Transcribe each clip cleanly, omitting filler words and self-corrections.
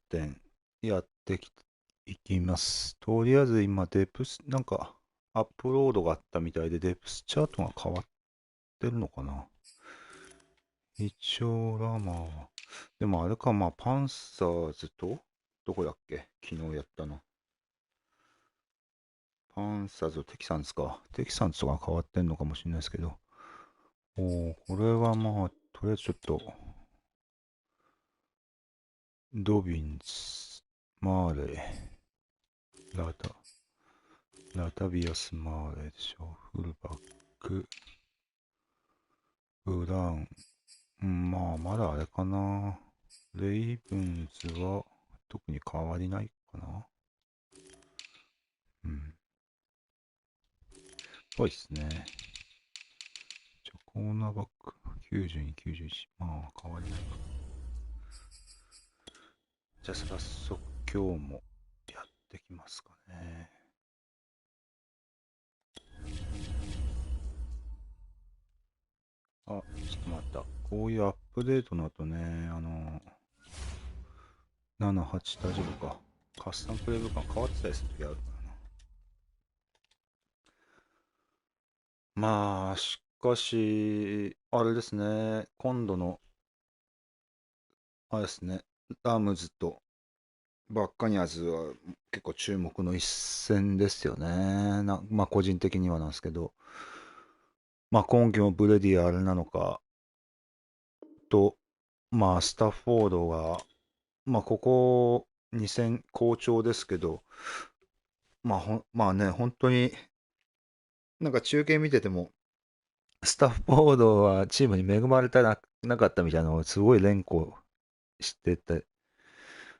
点やっていきます。とりあえず今なんかアップロードがあったみたいでデプスチャートが変わってるのかな。一応ラマーは。でもあれか、まあパンサーズと、どこだっけ昨日やったの。パンサーズとテキサンズか。テキサンズとか変わってんのかもしれないですけど。おー、これはまあ、とりあえずちょっと、ドビンズ、マーレー、ラタビアス・マーレーでしょ。フルバック、ブラウン。うん、まあ、まだあれかな。レイブンズは特に変わりないかな。うん。ぽいですね。じゃあ、コーナーバック、92、91。まあ、変わりないか。じゃあ、早速今日もやってきますかね。あ、ちょっと待った。こういうアップデートの後ね、7、8大丈夫か。カスタムプレイブックが変わってたりする時あるからな。まあ、しかし、あれですね。今度の、あれですね。ラムズとバッカニアーズは結構注目の一戦ですよね。まあ個人的にはなんですけど。まあ今季もブレディあれなのかと、まあスタッフォードが、まあここ2戦好調ですけど、まあね、本当になんか中継見てても、スタッフォードはチームに恵まれてなかったみたいなのをすごい連呼してて、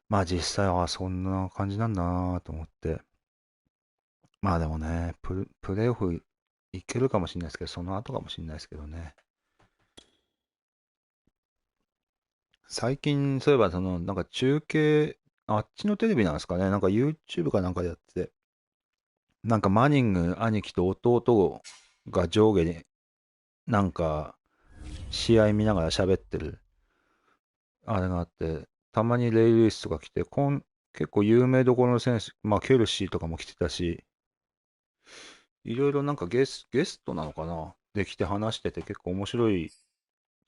まあ実際はそんな感じなんだなと思って。まあでもね、プレーオフいけるかもしれないですけど、その後かもしれないですけどね。最近、そういえばなんか中継、あっちのテレビなんですかね、なんか YouTube かなんかでやってて、なんかマニング兄貴と弟が上下になんか試合見ながら喋ってるあれがあって、たまにレイ・ルイスとか来て、結構有名どころの選手、まあケルシーとかも来てたし、いろいろなんかゲストなのかなで来て話してて結構面白い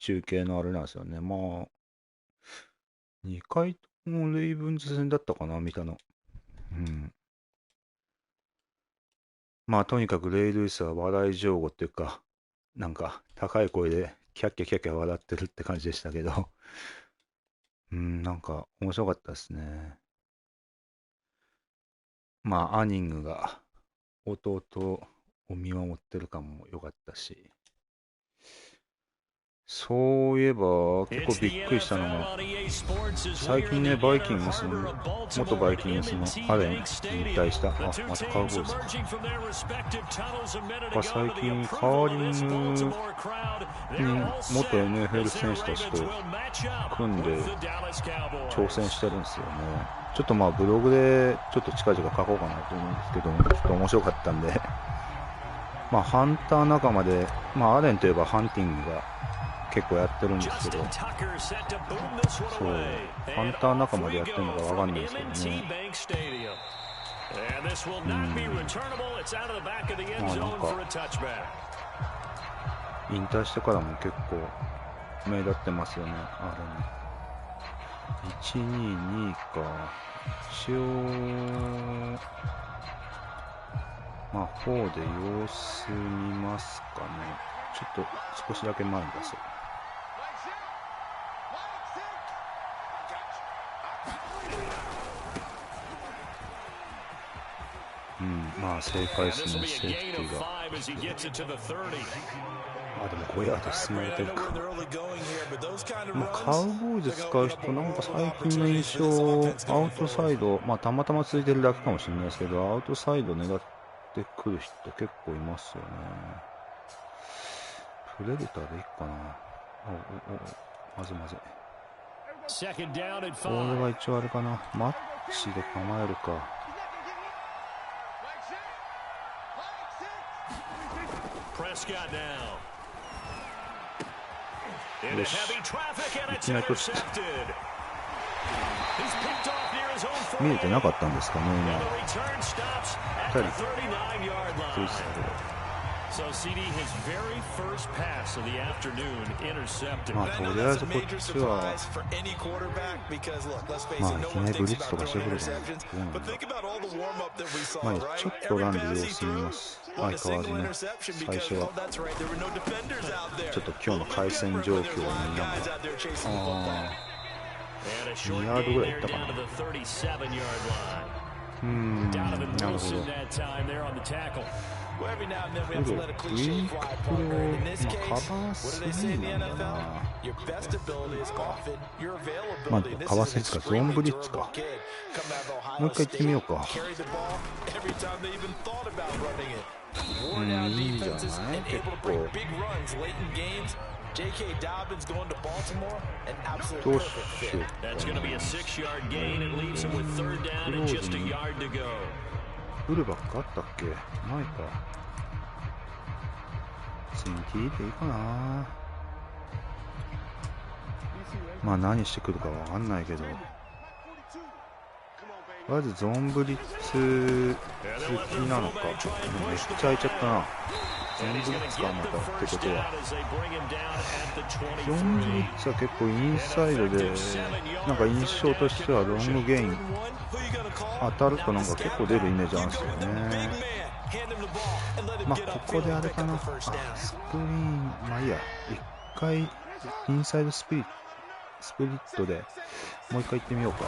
中継のあれなんですよね。まあ、2回ともレイブンズ戦だったかな見たの。うん。まあ、とにかくレイ・ルイスは笑い上手っていうか、なんか高い声でキャッキャキャッキャ笑ってるって感じでしたけど、うん、なんか面白かったですね。まあ、アニングが弟を見守ってる感も良かったし、そういえば結構びっくりしたのが、最近ね、バイキングスの、元バイキングスのアレン引退した、あ、またカウボーイズか。が最近カーリングに元 NFL 選手たちと組んで挑戦してるんですよね。ちょっとまあブログでちょっと近々書こうかなと思うんですけど、ちょっと面白かったんで、まあハンター仲間で、まあアレンといえばハンティングが結構やってるんですけど、そう、ハンター仲間でやってるのかわかんないですけどね。まあなんか、引退してからも結構目立ってますよね、あれね。1、2、2か。一応、まあ4で様子見ますかね。ちょっと少しだけ前に出そう。うん、まあ正解ですね、セーフティーが。あ、でも5ヤード進まれてるか。まあ、カウボーイズ使う人、なんか最近の印象、アウトサイド、まあたまたまついてるだけかもしれないですけど、アウトサイド狙ってくる人結構いますよね。プレデターでいいかな。まずまずい。これは一応あれかな。マッチで構えるか。よし。いきなり取った。見えてなかったんですかね、今。2人ついてたけど。まあとりあえずこっちはまあいきなりブリッツとかしてくるかな。まあちょっとランで様子見ます。相変わらずね、最初はちょっと今日の回線状況を見ながら、2ヤードぐらいいったかな。なるほど。ウィークプロ、カバー3なんだな。まあカバー3か、ゾーンブリッツか。もう一回行ってみようか。いいんじゃない、結構。どうしようかな。クローズにフルバックあったっけ？ないか。次 T でいいかな。まあ何してくるかわかんないけど、とりあえずゾーンブリッツ好きなのか。めっちゃ空いちゃったな。ゾーンブリッツかまたってことは。ゾーンブリッツは結構インサイドで、なんか印象としてはロングゲイン当たるとなんか結構出るイメージあるんですよね。まあここであれかな、スクリーン、まあいいや、一回インサイドスプリットでもう一回行ってみようか。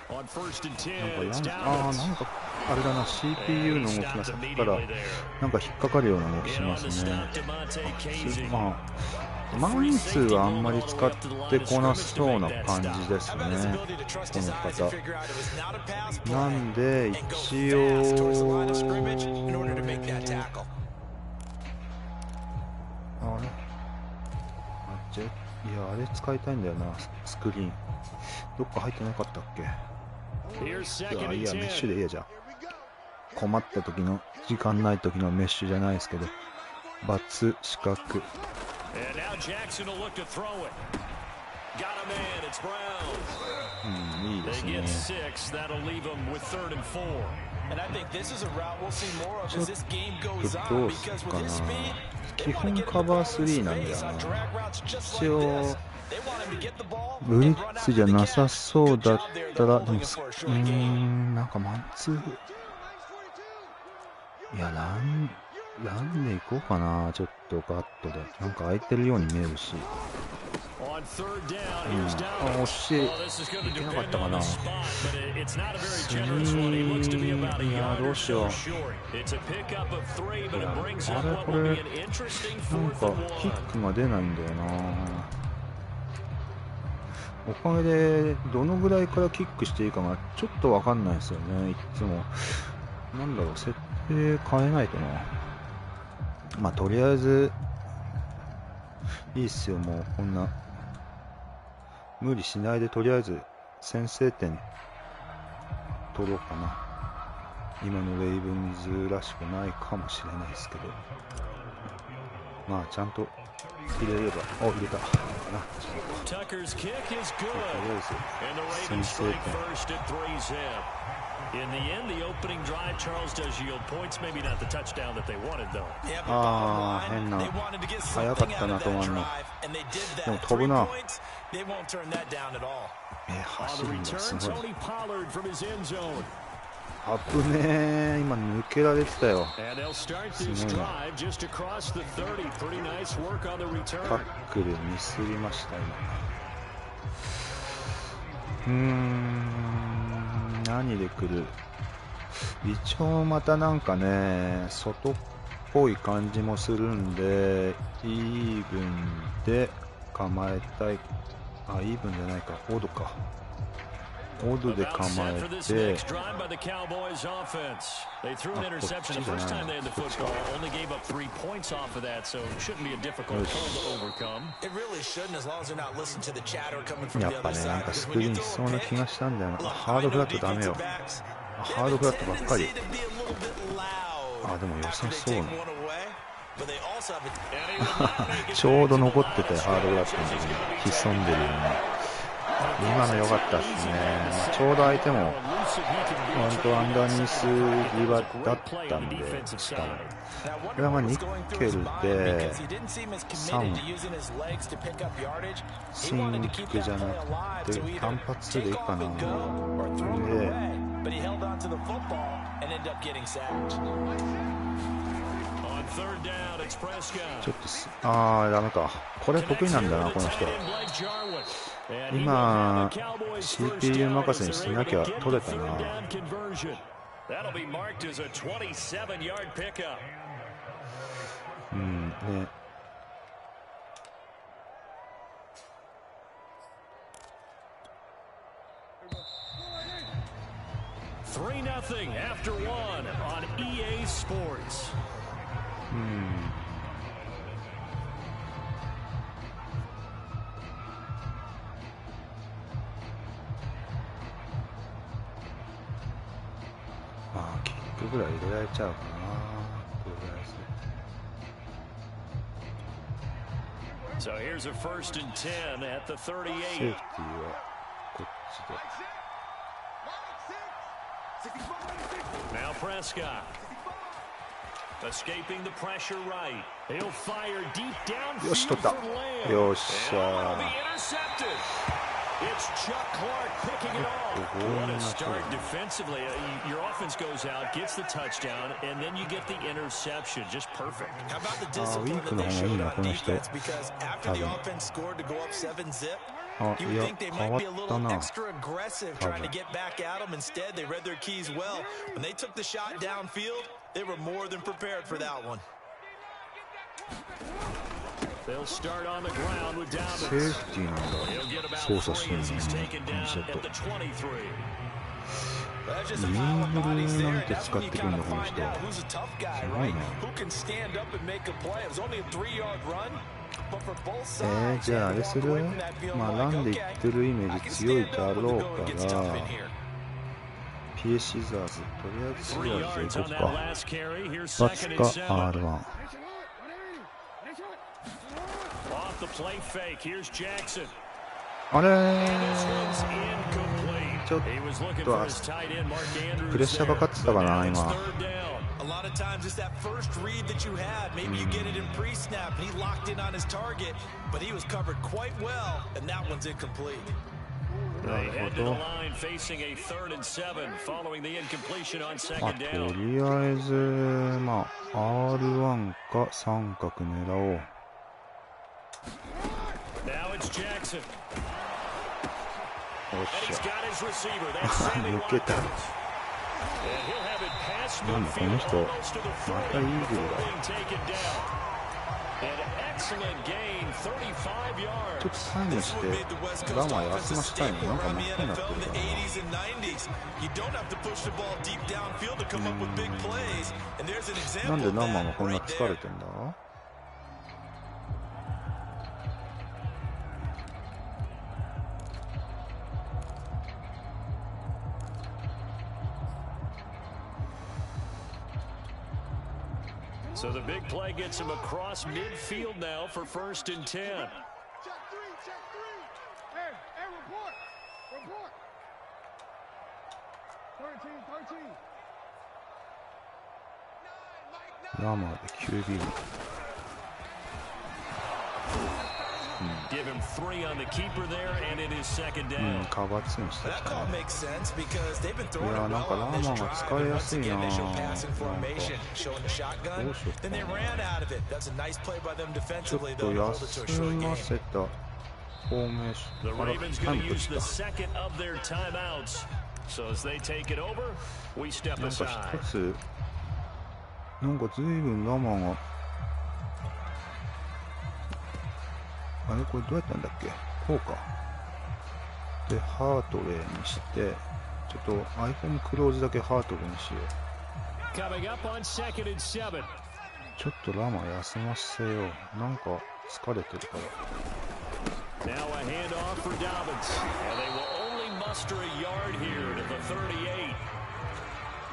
なんかあれだな、 CPU の動きがさっきからなんか引っかかるような動きしますね。まあマンツーはあんまり使ってこなそうな感じですね、この方。なんで一応いや、あれ使いたいんだよな、スクリーン。どっか入ってなかったっけ。いや、メッシュでいいや。じゃあ困った時の、時間ない時のメッシュじゃないですけど、バツ四角。いいですね。ちょっとどうすっかな。基本カバー3なんだよな。一応ブリッツじゃなさそうだったら、でもなんかマンツー、いや、ランでいこうかな。ちょっとガットでなんか空いてるように見えるし。惜しい。いけなかったかな。いや、どうしよう。あれ、これなんかキックが出ないんだよな。おかげでどのぐらいからキックしていいかがちょっとわかんないですよね、いつも。なんだろう、設定変えないとな。まあとりあえずいいっすよ、もうこんな無理しないで、とりあえず先制点取ろうかな。今のウェイブンズらしくないかもしれないですけど、まあちゃんと入れれば、入れたかな。とりあえず先制点。変な、早かったな、止まるの。でも飛ぶな。走るんだ、すごい。危ねえ、今抜けられてたよ。すごいな。タックルミスりました今。何で来る。一応またなんかね、外っぽい感じもするんで、イーブンで構えたい。イーブンじゃないか、オドか。オドで構えて、こっちじゃないな、こっちか。やっぱね、なんかスクリーンしそうな気がしたんだよな。ハードフラットダメよ。ハードフラットばっかり。でも良さそうな。ちょうど残ってて、ハードフラットの時に潜んでるような。今の良かったですね。ちょうど相手も本当アンダーニース際だったんで、しかもこれはニッケルで3シンクじゃなくて単発でいいかな。でちょっとダメか。これ得意なんだなこの人。今 CPU 任せにしなきゃ取れたな。うんね。3-0 after one on EA Sports. キックぐらい入れられちゃうかな。これぐらいですね。So here's a 1st and 10 at the 38. セーフティーはこっちで。Now Prescott escaping the pressure right. He'll fire deep down. よし取った。よっしゃ。It's Chuck Clark picking it off. What a start defensively. Your offense goes out, gets the touchdown, and then you get the interception. Just perfect. How about the discipline that they showed on defense? Because after the offense scored to go up 7-zip, you would think they might be a little extra aggressive trying to get back at them. Instead, they read their keys well. When they took the shot downfield, they were more than prepared for that one. They'll start on the ground with Dobbins. セーフティーなんだ。操作してるのね。このセット。ミーグルなんて使ってくるんだこの人。すごいな。じゃああれする？ランでいってるイメージ強いだろうから。PA シザーズ。とりあえずシザーズでいこうか。バツか R1。あれちょっとプレッシャーかかってたかな今。なるほど。とりあえずR1 か三角狙おう。よっしゃ抜けた。なんだこの人またイーグルだ。ちょっとタイムしてラマ休ましたいの。なんか真っ赤になってるからなんでラマがこんな疲れてんだ。So the big play gets him across midfield now for 1st and 10. Check three. Hey, report. 13. ラマーで QB。Give him 3 on the keeper there, and it is 2nd down. カバー2にしてきたね。いやなんかラーマンが使いやすいな。なんかどうしようかな。ちょっと休ませたフォーメーション。タイム取った。なんか一つなんか随分ラーマンがあれこれどうやったんだっけ。こうか。でハートウェイにしてちょっとアイコンクローズだけハートウェイにしよう。ちょっとラマ休ませよう。なんか疲れてるから。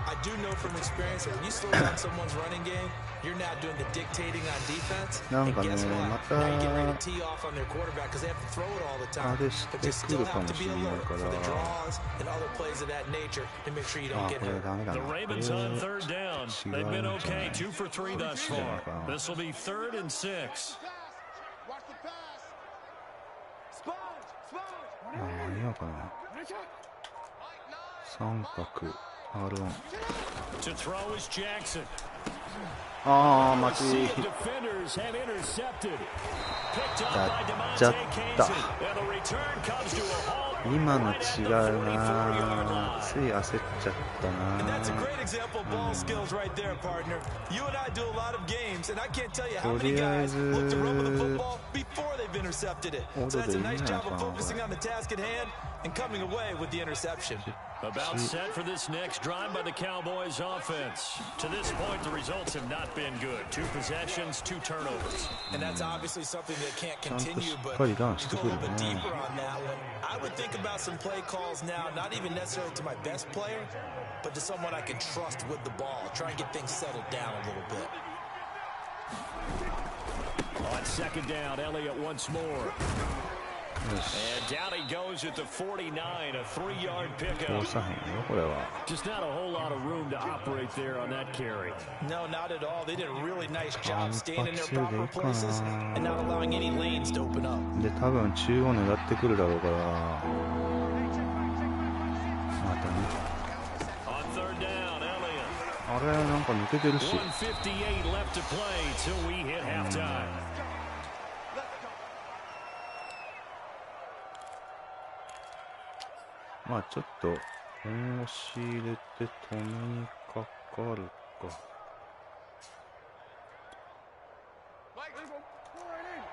I do know from experience that when you slow down someone's running game, you're now doing the dictating on defense. And guess what? Now you get ready to tee off on their quarterback because they have to throw it all the time. But they still have to be alert for the draws and other plays of that nature to make sure you don't get hurt. The Ravens on third down. They've been okay, 2 for 3 thus far. This will be 3rd and 6. To throw is Jackson. Defenders have intercepted. Picked up by DeMonte Casey. And the return comes to a halt. 今の違うな、つい焦っちゃったな。 And that's a great example of ball skills right there, partner. You and I do a lot of games, and I can't tell you how many guys look to run with the football before they've intercepted it. So that's a nice job of focusing on the task at hand and coming away with the interception. About set for this next drive by the Cowboys offense. To this point, the results have not been good. 2 possessions, 2 turnovers. And that's obviously something that can't continue, but to go a little bit deeper on that one, I would think about some play calls now, not even necessarily to my best player, but to someone I can trust with the ball. Try and get things settled down a little bit. On second down, Elliott once more. And down he goes at the 49, a 3-yard pickup. Just not a whole lot of room to operate there on that carry. No, not at all. They did a really nice job staying in their proper places and not allowing any lanes to open up. で、多分中央狙ってくるだろうから。またね。On third down, Elliott. あれなんか抜けてるし。158 left to play till we hit halftime. まあちょっと本押し入れて止めにかかるか。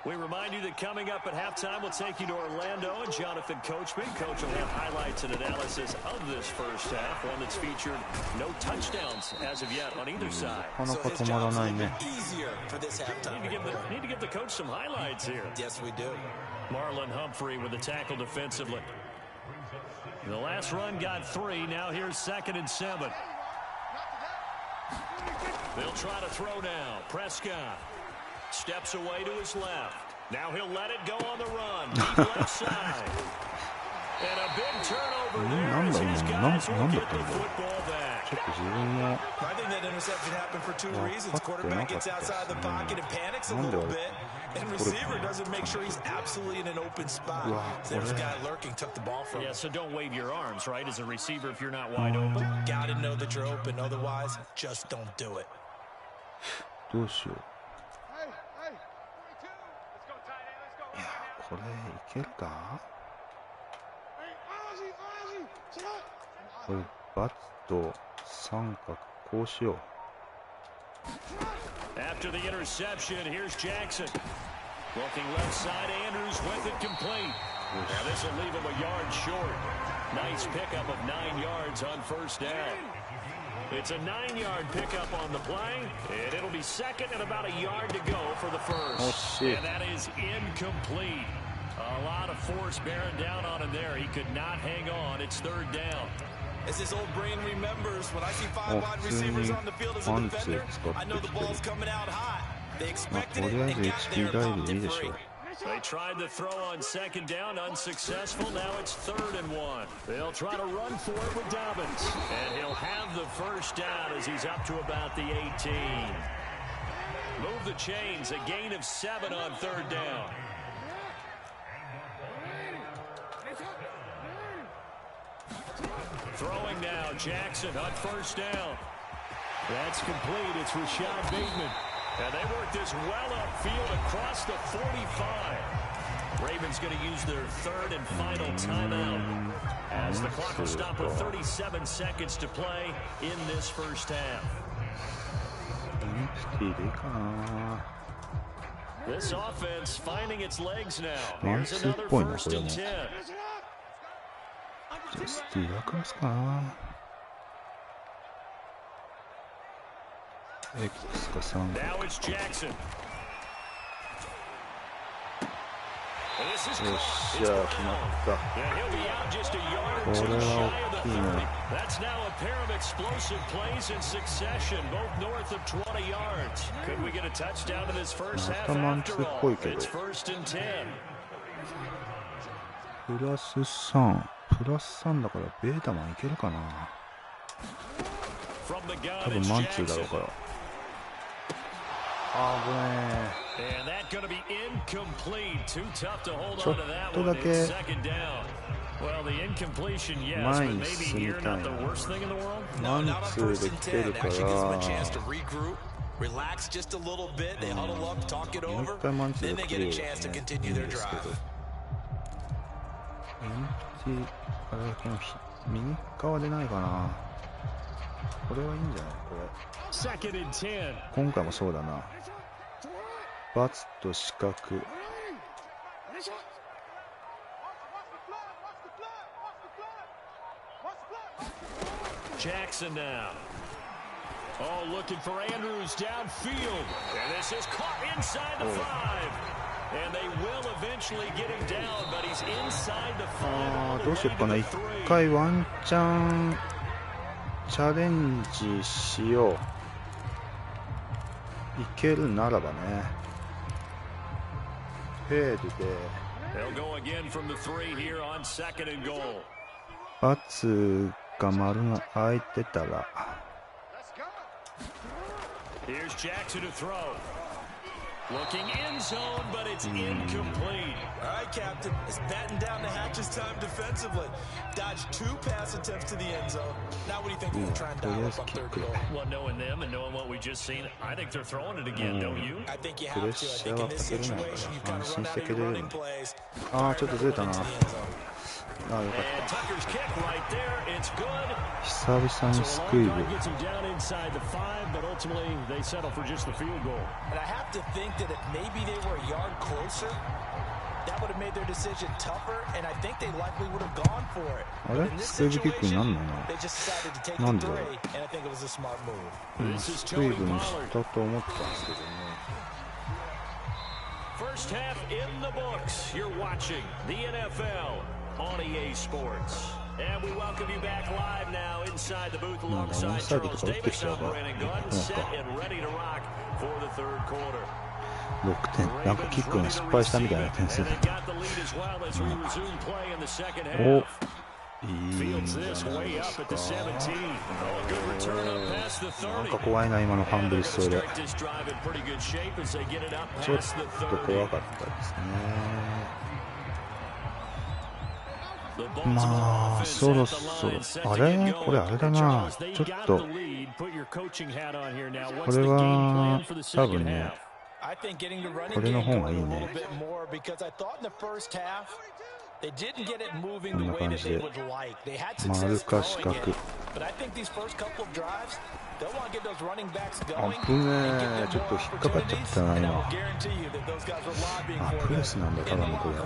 We remind you that coming up at halftime, we'll take you to Orlando and Jonathan Coachman. Coach will have highlights and analysis of this first half, one that's featured no touchdowns as of yet on either side. So his job's a little bit easier for this halftime. Need to give the coach some highlights here. Yes, we do. Marlon Humphrey with the tackle defensively. The last run got 3. Now here's 2nd and 7. They'll try to throw now. Prescott steps away to his left. Now he'll let it go on the run. Deep left side. And a big turnover there as his guys will get the football back. I think that interception happened for 2 reasons. Quarterback gets outside the pocket and panics a little bit. And receiver doesn't make sure he's absolutely in an open spot. There's a guy lurking, took the ball from him. Yeah, so don't wave your arms, right, as a receiver if you're not wide open. Gotta know that you're open. Otherwise, just don't do it. どうしよう。いや、これいけるか？これバツと三角こうしよう。After the interception, here's Jackson. Looking left side, Andrews with it complete. Now this will leave him a yard short. Nice pickup of 9 yards on first down. It's a 9-yard pickup on the play, and it'll be 2nd and about a yard to go for the first. Oh, shit. And that is incomplete. A lot of force bearing down on him there. He could not hang on. It's 3rd down. As his old brain remembers, when I see 5 wide receivers on the field as a defender, I know the ball's coming out hot. They expected it and got there and popped it free. They tried to throw on 2nd down, unsuccessful. Now it's 3rd and 1. They'll try to run for it with Dobbins. And he'll have the first down as he's up to about the 18. Move the chains, a gain of 7 on 3rd down. Throwing now, Jackson on first down. That's complete. It's Rashad Bateman. And they work this well upfield across the 45. Ravens going to use their 3rd and final timeout as the clock will stop with 37 seconds to play in this first half. This offense finding its legs now. Here's another 1st and 10. Now it's Jackson. よっしゃ、決まった。これは大きいね。またマンツーっぽいけど。プラス3。プラス3だからベータマンいけるかな。多分マンツーだろうから。あぶねえ。ちょっとだけ前に進みたいな。マンツーで来てるから、もう一回マンツーで来るよね。いいんですけど。あれ、この右側でないかな。これはいいんじゃないこれ。今回もそうだな。バツと四角。Jackson now. Oh, looking for Andrews downfield. And this is caught inside the 5. And they will eventually get him down, but he's inside the 5. どうしようかな。一回ワンチャンチャレンジしよう。いけるならばね。フェードでバツが丸が開いてたら。Looking end zone, but it's incomplete. All right, Captain. It's batten down the hatches time defensively. Dodged 2 pass attempts to the end zone. Now what do you think they're going to try and dial up on third goal? Well, knowing them and knowing what we just seen, I think they're throwing it again, don't you? I think you have to. I think in this situation, you've got to run out of your running plays. ちょっとずれたな。よかった。久々にスクイブ。And I have to think that if maybe they were a yard closer, that would have made their decision tougher, and I think they likely would have gone for it. But in this situation, they just decided to take the 3, and I think it was a smart move. スクイブにしたと思ったんですけどね。First half in the books. You're watching the NFL on EA Sports. And we welcome you back live now inside the booth alongside Charles Davis. I'm Brandon Gunn, set and ready to rock for the third quarter. 6点。なんかキックが失敗したみたいな点数だった。お、いいんじゃないですか。なんか怖いな、今のファンブルしそうで。ちょっと怖かったですね。まあそろそろあれこれあれだな。ちょっとこれは多分ねこれの方がいいね。こんな感じで丸か四角。危ねえ。ちょっと引っかかっちゃったな今。プレスなんだただのこれ。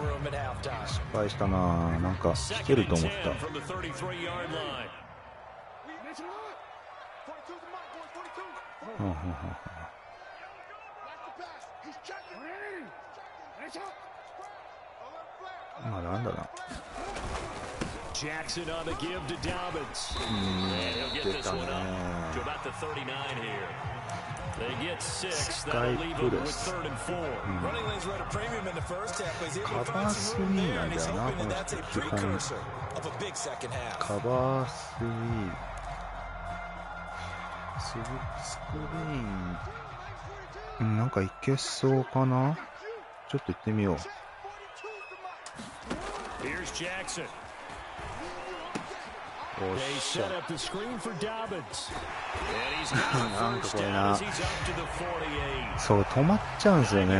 失敗したな。なんか来てると思った。まあなんだな。Jackson on the give to Dobbins. And he'll get this one up to about the 39 here. They get 6. That'll leave them with 3rd and 4. Running lanes were at a premium in the first half, but he's able to find some room there, and he's hoping that that's a precursor of a big second half. カバースリー。スクリーン。なんかいけそうかな。ちょっと行ってみよう。Here's Jackson. おっしゃ。なんかこれな。そう止まっちゃうんですよね。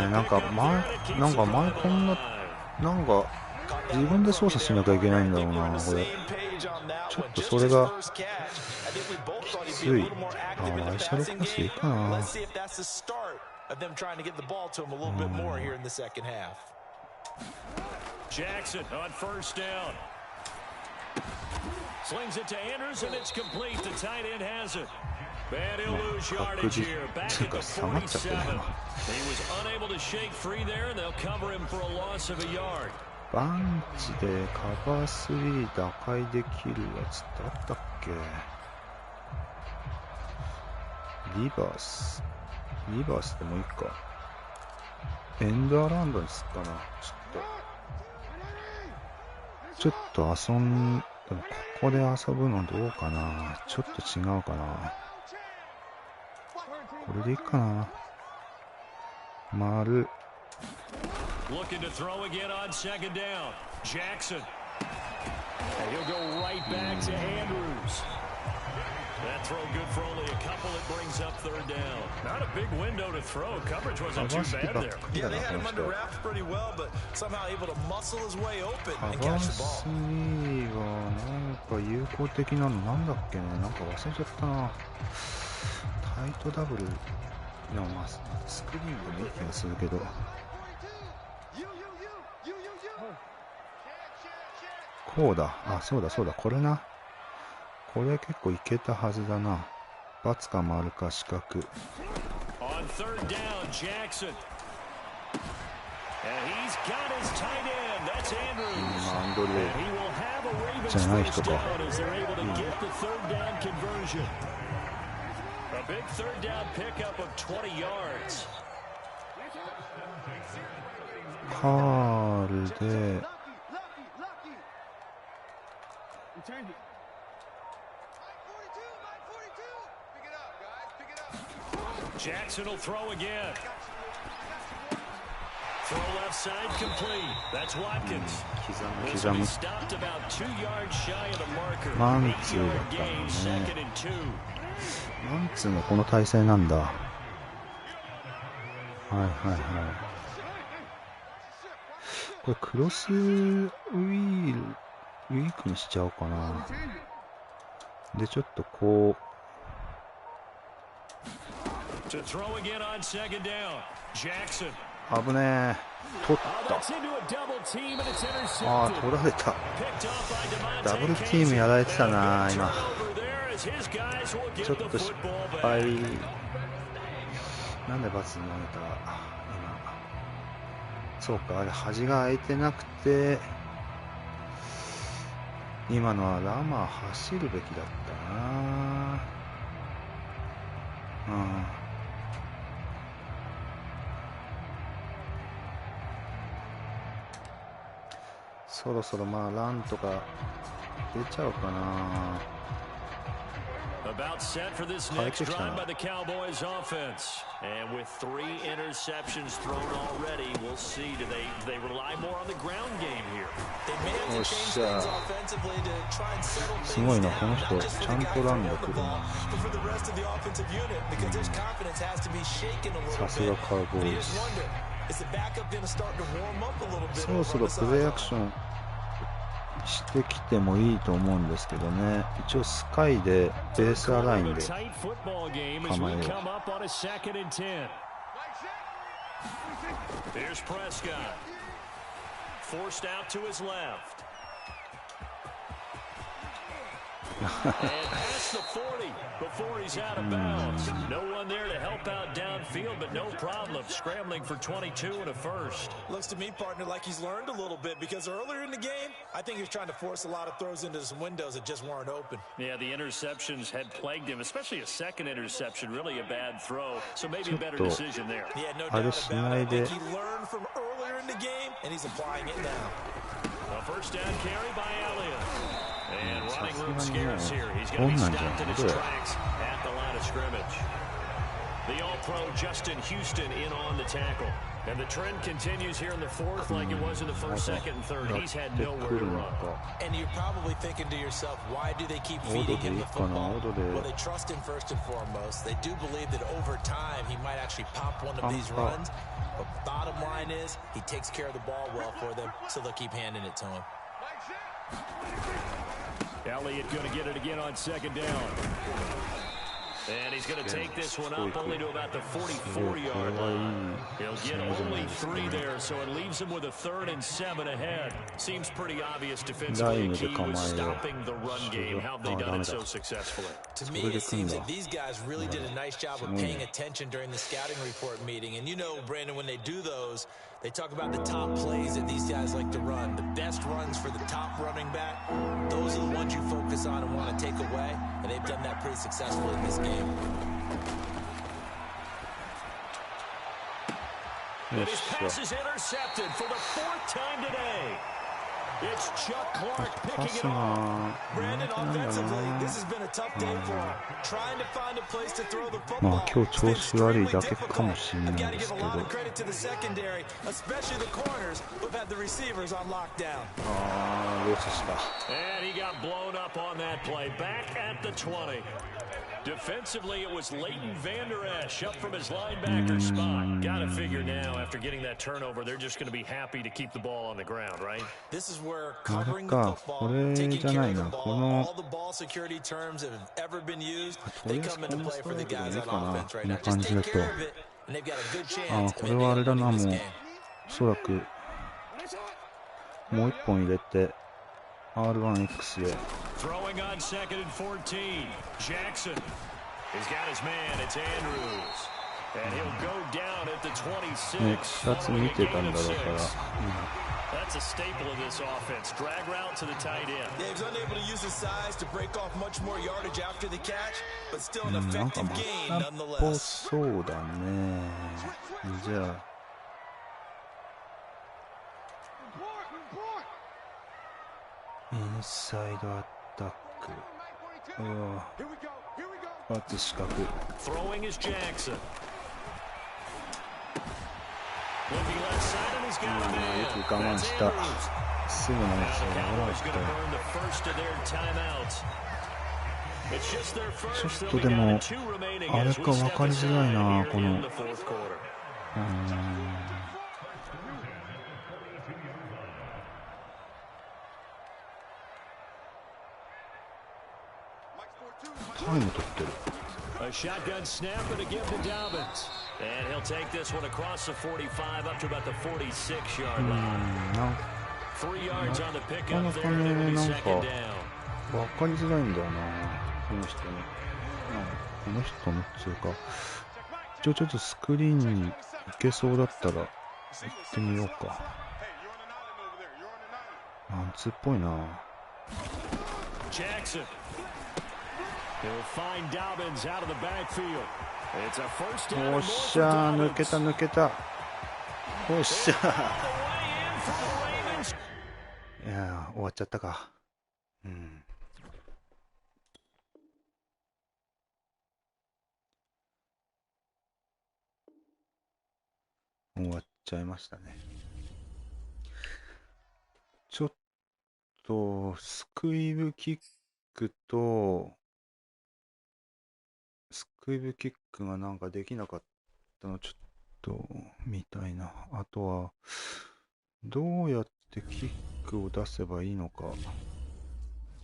なんか前こんななんか自分で操作しなきゃいけないんだろうなこれ。ちょっとそれがきつい。アイシャドウパスいいかな。Jackson on first down. Slings it to Andrews, and it's complete. The tight end has it. 確実つうか下がっちゃってね。バンチでカバー3打開できるやつってあったっけ？リバースでもいいか。エンドアラウンドにすっかな。ちょっとでもここで遊ぶのどうかな。ちょっと違うかな。これでいいかな。丸。Looking to throw again on second down. Jackson. And he'll go right back to Andrews. That throw good for only a couple. It brings up third down. Not a big window to throw. Coverage wasn't too bad there. Yeah, they had him under wraps pretty well, but somehow able to muscle his way open and catch the ball. カバー3がなんか有効的なのなんだっけね。なんか忘れちゃったな。タイトダブル。でもまあスクリーンでもいい気がするけど。こうだ。あ、そうだ。これな。これ結構いけたはずだな。×か丸か四角。アンドリューじゃない人か。カールでJackson will throw again. Throw left side complete. That's Watkins. This will be stopped about 2 yards shy of the marker. マンツーだったのね。マンツーのこの体勢なんだ。はい。これクロスウィークにしちゃおうかな。でちょっとこう。危ねえ。取った。ああ、取られた。ダブルチームやられてたな今。ちょっと失敗。なんでバツに投げた今。そうか、あれ端が空いてなくて、今のはラマー走るべきだったな。そろそろまあランとか出ちゃうかな。About set for this next drive by the Cowboys offense. And with 3 interceptions thrown already, we'll see, do they rely more on the ground game here? They may have to change things offensively to try and settle things down. すごいな、この人ちゃんとランが来るな。But for the rest of the offensive unit, because their confidence has to be shaken a little bit. さすがカウボーイズ。Is the backup going to start to warm up a little bit? そろそろプレーアクションしてきてもいいと思うんですけどね。一応スカイでベースアラインで構えよう。There's Prescott. Forced out to his left. And past the 40 before he's out of bounds. No one there to help out downfield, but no problem scrambling for 22 and a first. Looks to me, partner, like he's learned a little bit, because earlier in the game, I think he was trying to force a lot of throws into some windows that just weren't open. Yeah, the interceptions had plagued him, especially a second interception, really a bad throw. So maybe a better decision there. Yeah, no doubt about it. I think he learned from earlier in the game, and he's applying it now. A first down carry by Elliott. And running room scarce here. He's going to be stopped in his tracks at the line of scrimmage. The All-Pro Justin Houston in on the tackle. And the trend continues here in the fourth like it was in the first, second, and third. He's had nowhere to run. And you're probably thinking to yourself, why do they keep feeding him the football? Well, they trust him first and foremost. They do believe that over time he might actually pop one of these runs. But bottom line is, he takes care of the ball well for them, so they'll keep handing it to him. Elliott going to get it again on second down. And he's going to take this one up only to about the 44-yard line. He'll get only 3 there, so it leaves him with a 3rd and 7 ahead. Seems pretty obvious defensively. The key was stopping the run game. How have they done it so successfully? To me, it seems that these guys really did a nice job of paying attention during the scouting report meeting. And you know, Brandon, when they do those, they talk about the top plays that these guys like to run. The best runs for the top running back, those are the ones you focus on and want to take away. And they've done that pretty successfully in this game. And his pass is intercepted for the 4th time today. It's Chuck Clark picking it off. Brandon, offensively, this has been a tough day for him. Trying to find a place to throw the football. It's been extremely difficult. I've got to give a lot of credit to the secondary, especially the corners who've had the receivers on lockdown. And he got blown up on that play. Back at the 20. Defensively, it was Leighton Vander Esch up from his linebacker spot. Got to figure now, after getting that turnover, they're just going to be happy to keep the ball on the ground, right? This is where covering the football, taking care of the ball, all the ball security terms that have ever been used, they come into play for the guys on offense right now. Just take care of it, and they've got a good chance of maybe winning this game. おそらくもう1本入れて R1X へ Throwing on 2nd and 14. Jackson. He's got his man. It's Andrews. And he'll go down at the 26. 2つ見てたんだろうから、That's a staple of this offense. Drag route to the tight end. Yeah, he's unable to use his size to break off much more yardage after the catch, but still an effective gain なんか nonetheless. そうだね。じゃあインサイドアタック。バツ四角。Throwing is Jackson. Looking left side and he's got a man. よく我慢した。すぐのやつが我慢した。ちょっとでもあれか分かりづらいな、この。タイム取ってる。A shotgun snap and a give to Dobbins. And he'll take this one across the 45 up to about the 46-yard line. 3 yards on the pickup there, and it'll be 2nd down. 分かりづらいんだよな、この人の。この人のっていうか、ちょっとスクリーンに行けそうだったら行ってみようか。マンツーっぽいな。Jackson. He'll find Dobbins out of the backfield. It's a first down. おっしゃー、抜けた抜けた。おっしゃー。いやー、終わっちゃったか。うん。終わっちゃいましたね。ちょっとスクイブキックとスクイブキックがなんかできなかったのちょっと見たいな。あとはどうやってキックを出せばいいのか、ちょっ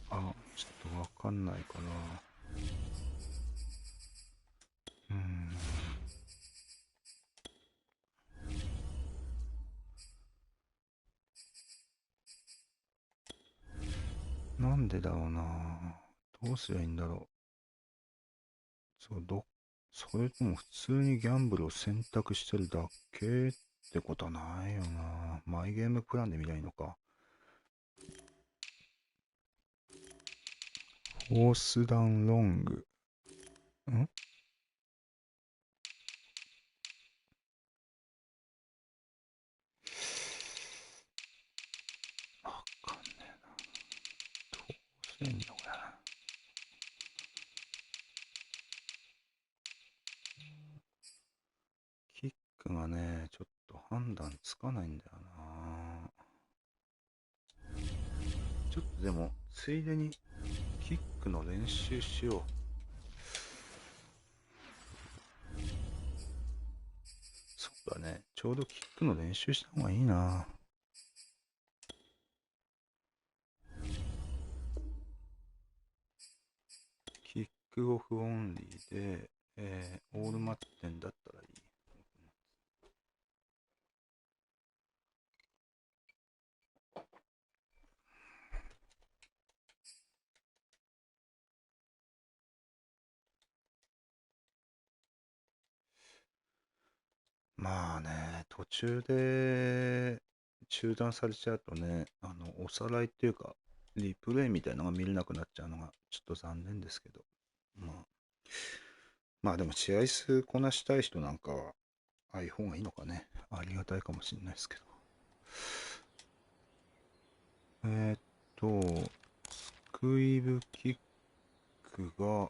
とわかんないかな。なんでだろうな。どうすりゃいいんだろう。それとも普通にギャンブルを選択してるだけってことはないよな。マイゲームプランで見りゃいいのか。フォースダウンロング。わかんねえな。どうすりゃいいんだこれ。キックがね、ちょっと判断つかないんだよな。ちょっとでも、ついでにキックの練習しよう。そうだね。ちょうどキックの練習した方がいいな。キックオフオンリーで、オールマッチ点だったらいい。まあね、途中で中断されちゃうとね、おさらいっていうか、リプレイみたいなのが見れなくなっちゃうのがちょっと残念ですけど。まあでも試合数こなしたい人なんかは、ああいう方がいいのかね。ありがたいかもしれないですけど。スクイブキックが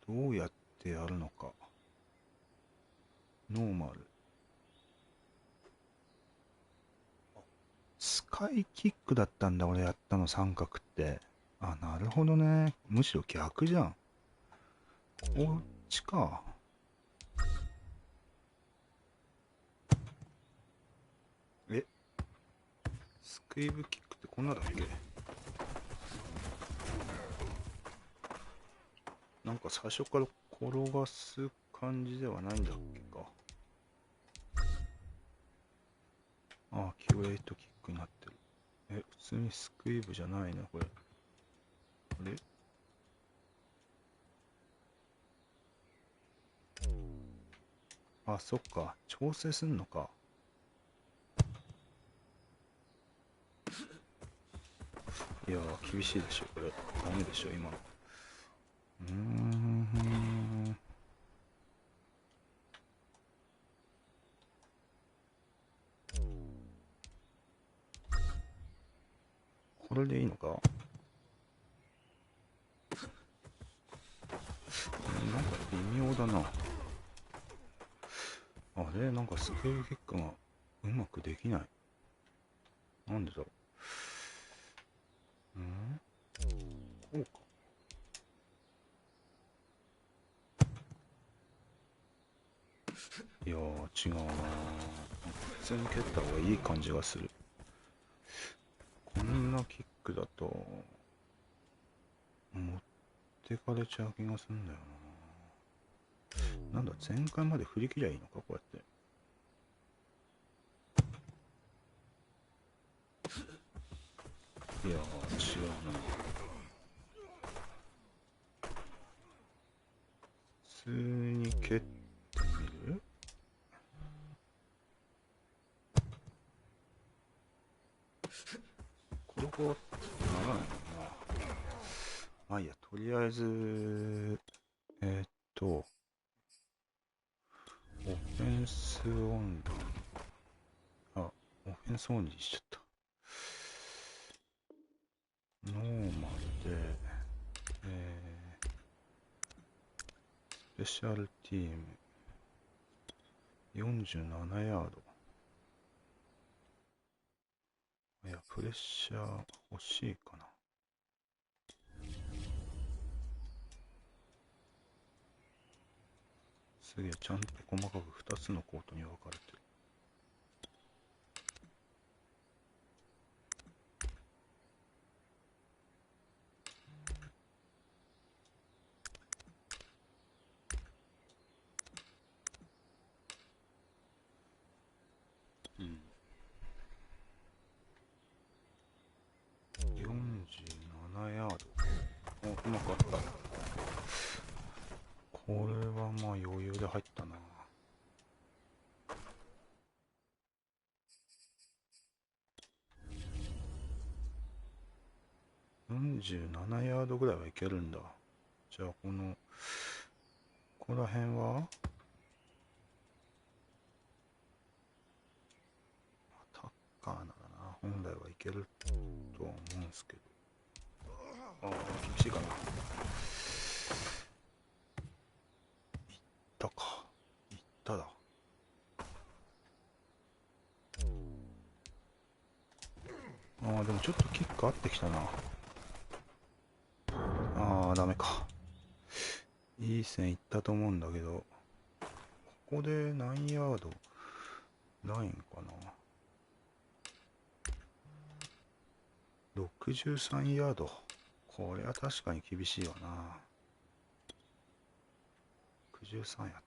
どうやってやるのか。ノーマル。スカイキックだったんだ、俺やったの、三角って。あ、なるほどね。むしろ逆じゃん。こっちか。え、スクイブキックってこんなだっけ？なんか最初から転がす感じではないんだっけか。あ、キュエイトキックになってる。普通にスクイブじゃないね、これ。あれ？あ、そっか。調整すんのか。いやー、厳しいでしょ、これ。ダメでしょ、今の。これでいいのか？なんか微妙だな。あれ、なんかスクイブキックがうまくできない。なんでだろう。こうか。いやー、違うなー。普通に蹴った方がいい感じがする。こんなキックだと、持ってかれちゃう気がするんだよな。なんだ、前回まで振り切りゃいいのか、こうやって。いやー、違うな。普通に蹴ってみる？これがならないのかな。まあいいや、とりあえず、オフェンスオンリー。あ、オフェンスオンリーしちゃった。ノーマルで、スペシャルティーム、47ヤード。いや、プレッシャー欲しいかな。すげえ、ちゃんと細かく2つのコートに分かれてる。47ヤード。うまくあった。これはまあ余裕で入ったな。47ヤードぐらいはいけるんだ。じゃあここら辺はタッカーならな、本来はいけるとは思うんですけど。ああ、厳しいかな。いったか。いっただ。ああ、でもちょっとキック合ってきたな。ああ、ダメか。いい線いったと思うんだけど、ここで何ヤードラインかな。63ヤード。これは確かに厳しいわな。63やって。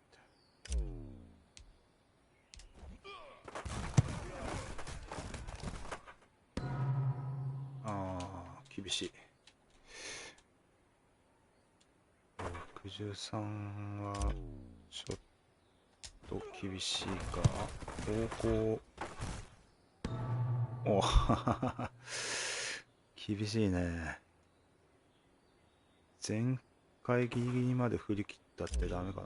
厳しい。63はちょっと厳しいか。方向お厳しいね。前回ギリギリまで振り切ったってダメか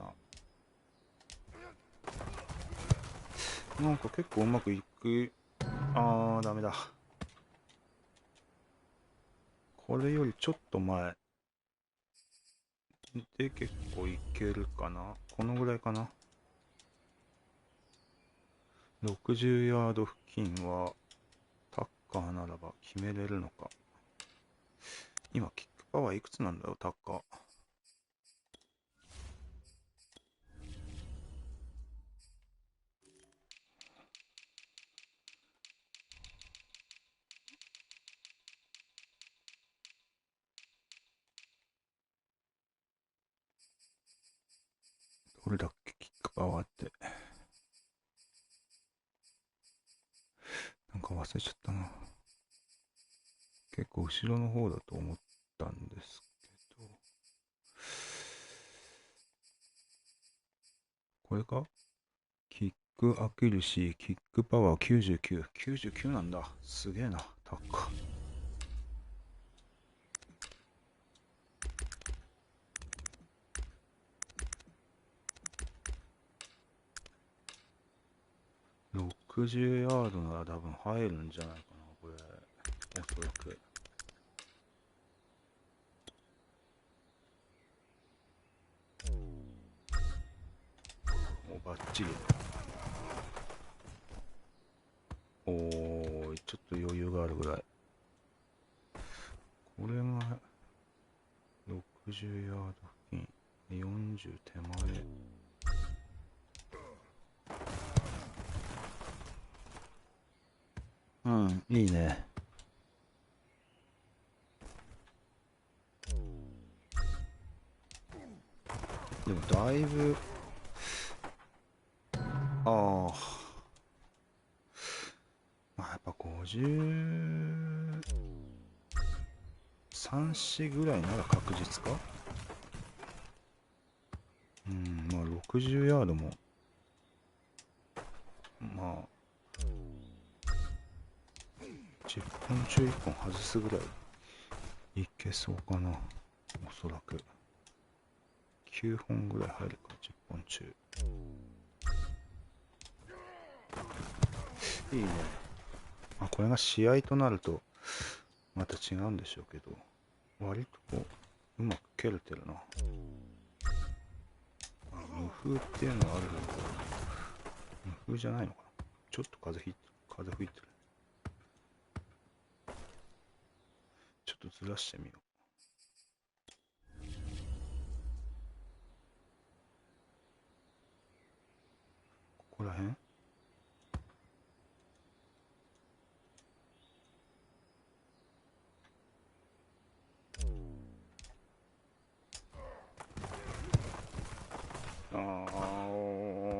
な。なんか結構うまくいく。ダメだ。これよりちょっと前で結構いけるかな。このぐらいかな。60ヤード付近はタッカーならば決めれるのか。今キックパワーいくつなんだろう、タッカー。どれだっけ、キックパワーって。なんか忘れちゃったな。結構後ろの方だと思ったんですけど。これか？キックアキルシー、キックパワー99。99なんだ。すげえな、タッカー。60ヤードなら多分入るんじゃないかな、これ。おそらく。バッチリ。ちょっと余裕があるぐらい。これが60ヤード付近、40手前。うん、いいね。でもだいぶ、まあやっぱ53、4ぐらいなら確実か。まあ60ヤードも、まあ、10本中1本外すぐらいいけそうかな。おそらく。9本ぐらい入るか、10本中。いいね。これが試合となると、また違うんでしょうけど、割とこう、うまく蹴れてるな。無風っていうのはあるけど、無風じゃないのかな。ちょっと風吹いてる。ちょっとずらしてみよう。ここら辺？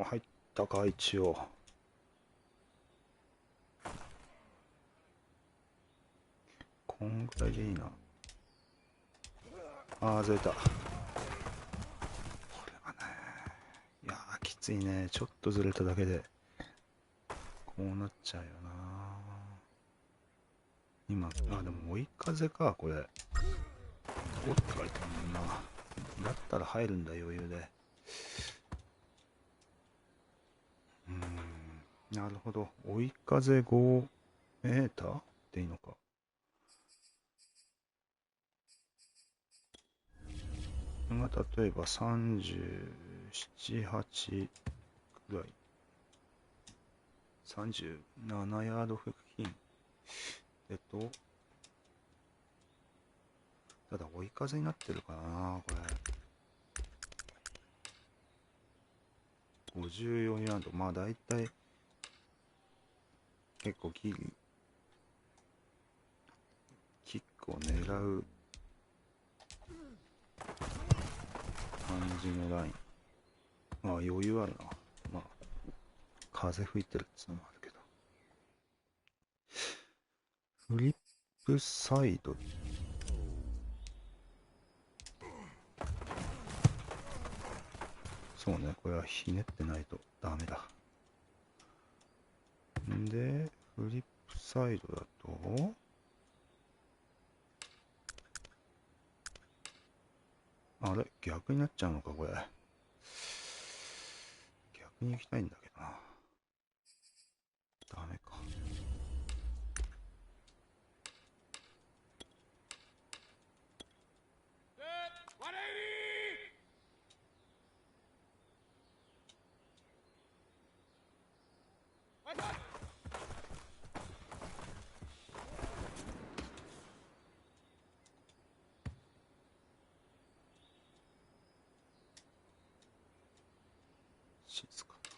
入ったか、一応。こんぐらいでいいな。ずれた。これはね、いやー、きついね。ちょっとずれただけで、こうなっちゃうよな。今、でも追い風か、これ。おって書いてあるもんな。だったら入るんだ、余裕で。なるほど。追い風5メーターでいいのか。が例えば37、8ぐらい。37ヤード付近。ただ追い風になってるからな、これ。54ヤード。まあ大体、結構ギリ、キックを狙う感じのライン。まあ余裕あるな。まあ風吹いてるっていうのもあるけど。フリップサイド。そうね、これはひねってないとダメだ。で、フリップサイドだと、あれ逆になっちゃうのか、これ。逆に行きたいんだけどな。ダメか。静かだ。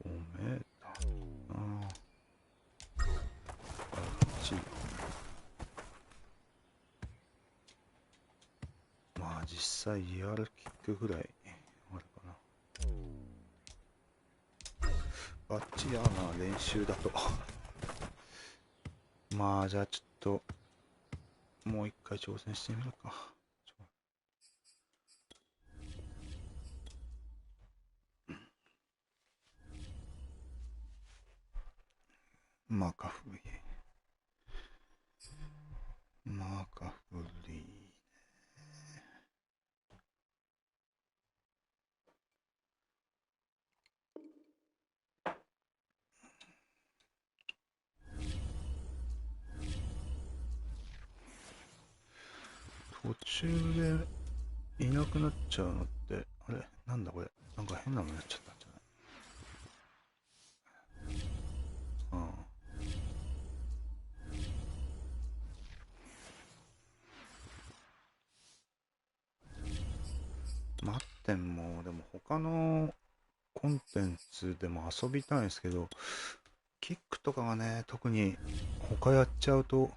5メーター。ああ。まあ実際リアルキックぐらいあるかな。バッチやな、練習だと。まあじゃあちょっともう一回挑戦してみるか。マカフリー。マカフリー。途中でいなくなっちゃうのって、あれなんだこれ。なんか変なのやっちゃったんじゃない？ああ。マッテンも、でも他のコンテンツでも遊びたいんですけど、キックとかがね、特に他やっちゃうと、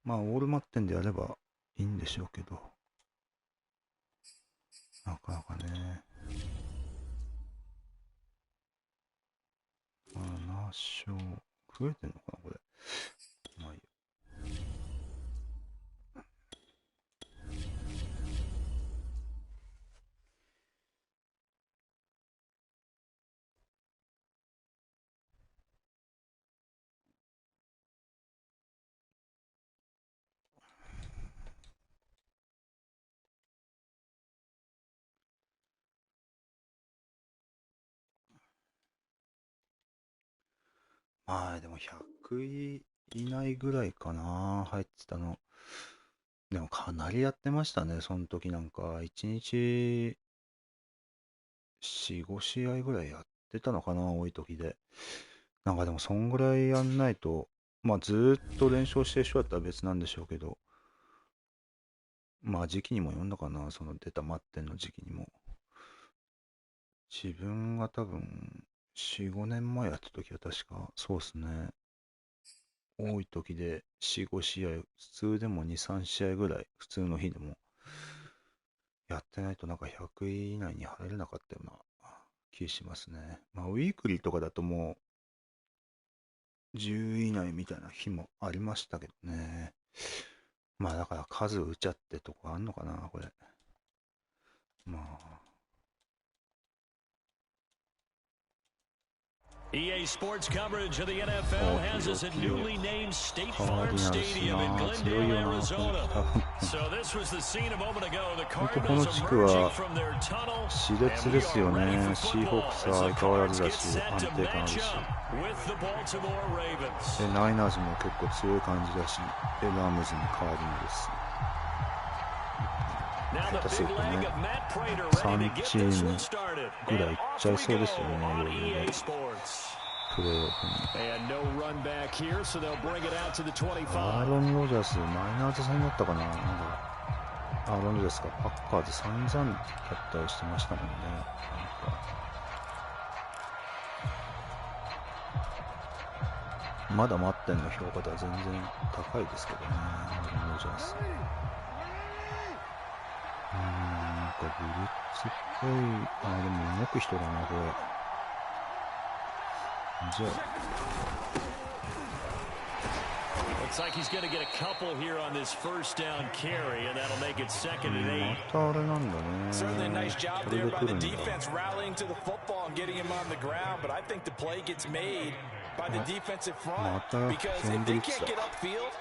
まあオールマッテンでやればいいんでしょうけど、なかなかね。まあ、7勝。増えてんのかな、これ。まあいいよ。まあでも100位以内ぐらいかな、入ってたの。でもかなりやってましたね、その時なんか。1日4、5試合ぐらいやってたのかな、多い時で。なんかでもそんぐらいやんないと、まあずーっと連勝してる人だったら別なんでしょうけど、まあ時期にもよんのかな、その出た待ってんの時期にも。自分が多分4、5年前やった時は確か、そうっすね。多い時で4、5試合、普通でも2、3試合ぐらい、普通の日でもやってないとなんか100位以内に入れなかったような気しますね。まあウィークリーとかだともう10位以内みたいな日もありましたけどね。まあだから数打っちゃってとこあんのかな、これ。まあ。EA Sports coverage of the NFL has us at newly named State Farm Stadium in Glendale, Arizona. So this was the scene a moment ago. The Cardinals emerging from their tunnel, and we are ready for football as the Cards get set to match up with the Baltimore Ravens. ナイナーズも結構強い感じだし、ラムズに変わるんです。下手するとね、3チームぐらいいっちゃいそうですよね、余裕で。プレーオフに。アーロン・ロジャース、マイナーズ戦だったかな、なんかアーロン・ロジャースか、パッカーで散々やったりしてましたもんね。なんかまだ待ってんの評価では全然高いですけどね、ロジャース。なんかブリッツっぽい、でも動く人だな、これ。じゃあ。Looks like he's going to get a couple here on this first down carry, and that'll make it second and 8. またあれなんだね。 Certainly a nice job there by the defense rallying to the football and getting him on the ground, but I think the play gets made by the defensive front because if they can't get upfield,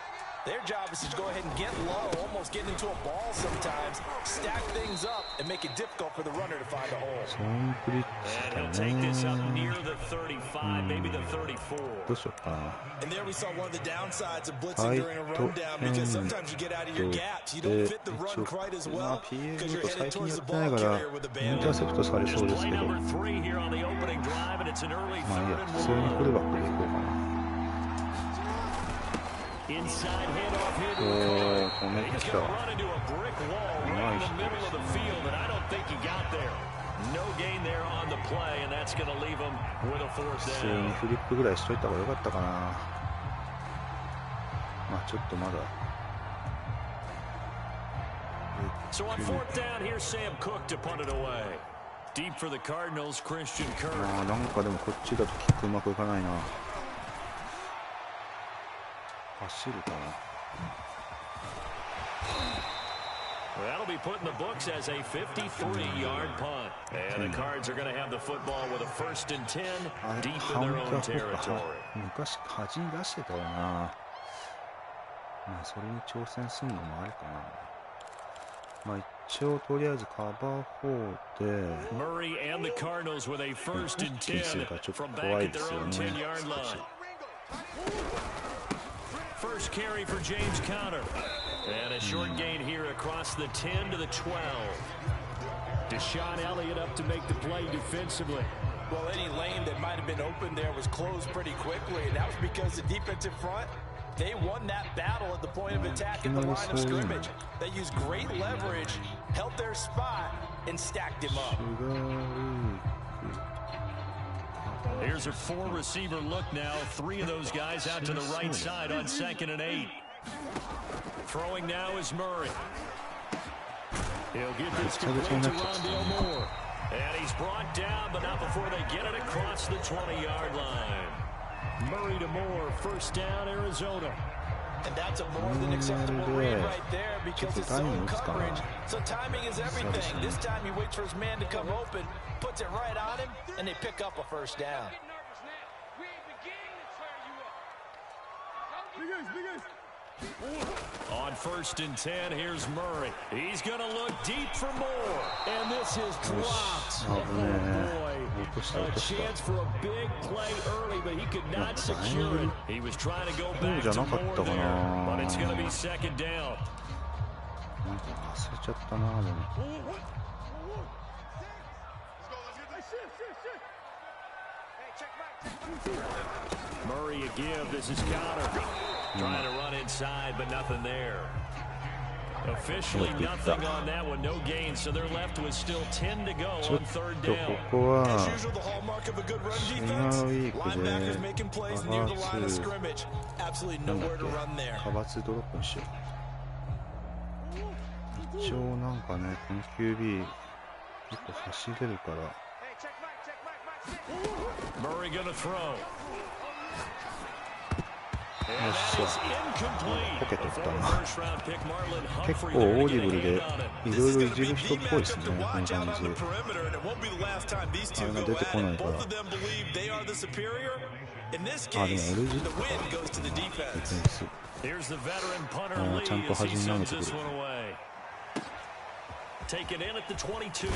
their job is to go ahead and get low, almost get into a ball sometimes, stack things up, and make it difficult for the runner to find a hole. And he'll take this up near the 35, maybe the 34. And there we saw one of the downsides of blitzing during a rundown because sometimes you get out of your gaps. You don't fit the run quite as well because you're headed towards the ball carrier with the BAL. There's play number 3 here on the opening drive, and it's an early 3rd and 1. Inside handoff here to the corner. He's going to run into a brick wall right in the middle of the field, and I don't think he got there. No gain there on the play, and that's going to leave him with a 4th down. フリップぐらいしといた方が良かったかな。まあちょっとまだ。So on 4th down, here's Sam Cook to punt it away. Deep for the Cardinals, Christian Kirk. なんかでもこっちだとキックうまくいかないな。走るかな。That'll be put in the books as a 53-yard punt. And the Cards are going to have the football with a 1st and 10 deep in their own territory. 昔端に出してたよな。まあそれに挑戦するのもあるかな。まあ一応とりあえずカバー4で。Murray and the Cardinals with a 1st and 10 from back at their own 10-yard line. First carry for James Conner. And a short gain here across the 10 to the 12. Deshaun Elliott up to make the play defensively. Well, any lane that might have been open there was closed pretty quickly, and that was because the defensive front, they won that battle at the point of attack in the line of scrimmage. They used great leverage, held their spot, and stacked him up. Here's a 4-receiver look now. 3 of those guys out to the right side on 2nd and 8. Throwing now is Murray. He'll get this complete to Rondale Moore. And he's brought down, but not before they get it across the 20-yard line. Murray to Moore, 1st down, Arizona. And that's a more than acceptable read right there because it's zone coverage. So timing is everything. This time he waits for his man to come open, puts it right on him, and they pick up a 1st down. On 1st and 10, here's Murray. He's going to look deep for more. And this is dropped. Oh, boy. A chance for a big play early, but he could not secure it. He was trying to go back to Moore there, but it's going to be 2nd down. Murray a give. This is Conner. Trying to run inside, but nothing there. Officially nothing on that one, no gain, so they're left with still 10 to go on 3rd down. As usual, the hallmark of a good run defense, linebackers making plays near the line of scrimmage. Absolutely nowhere to run there. 一応なんかね、この QB 結構走れるから。Murray gonna throw. よっしゃ、ポケ取ったな。結構オーディブルでいろいろいじる人っぽいですね、この感じ。あれが出てこないから。あ、でも L 字とかディフェンス。ちゃんと端に投げてくる。Taken in at the 22.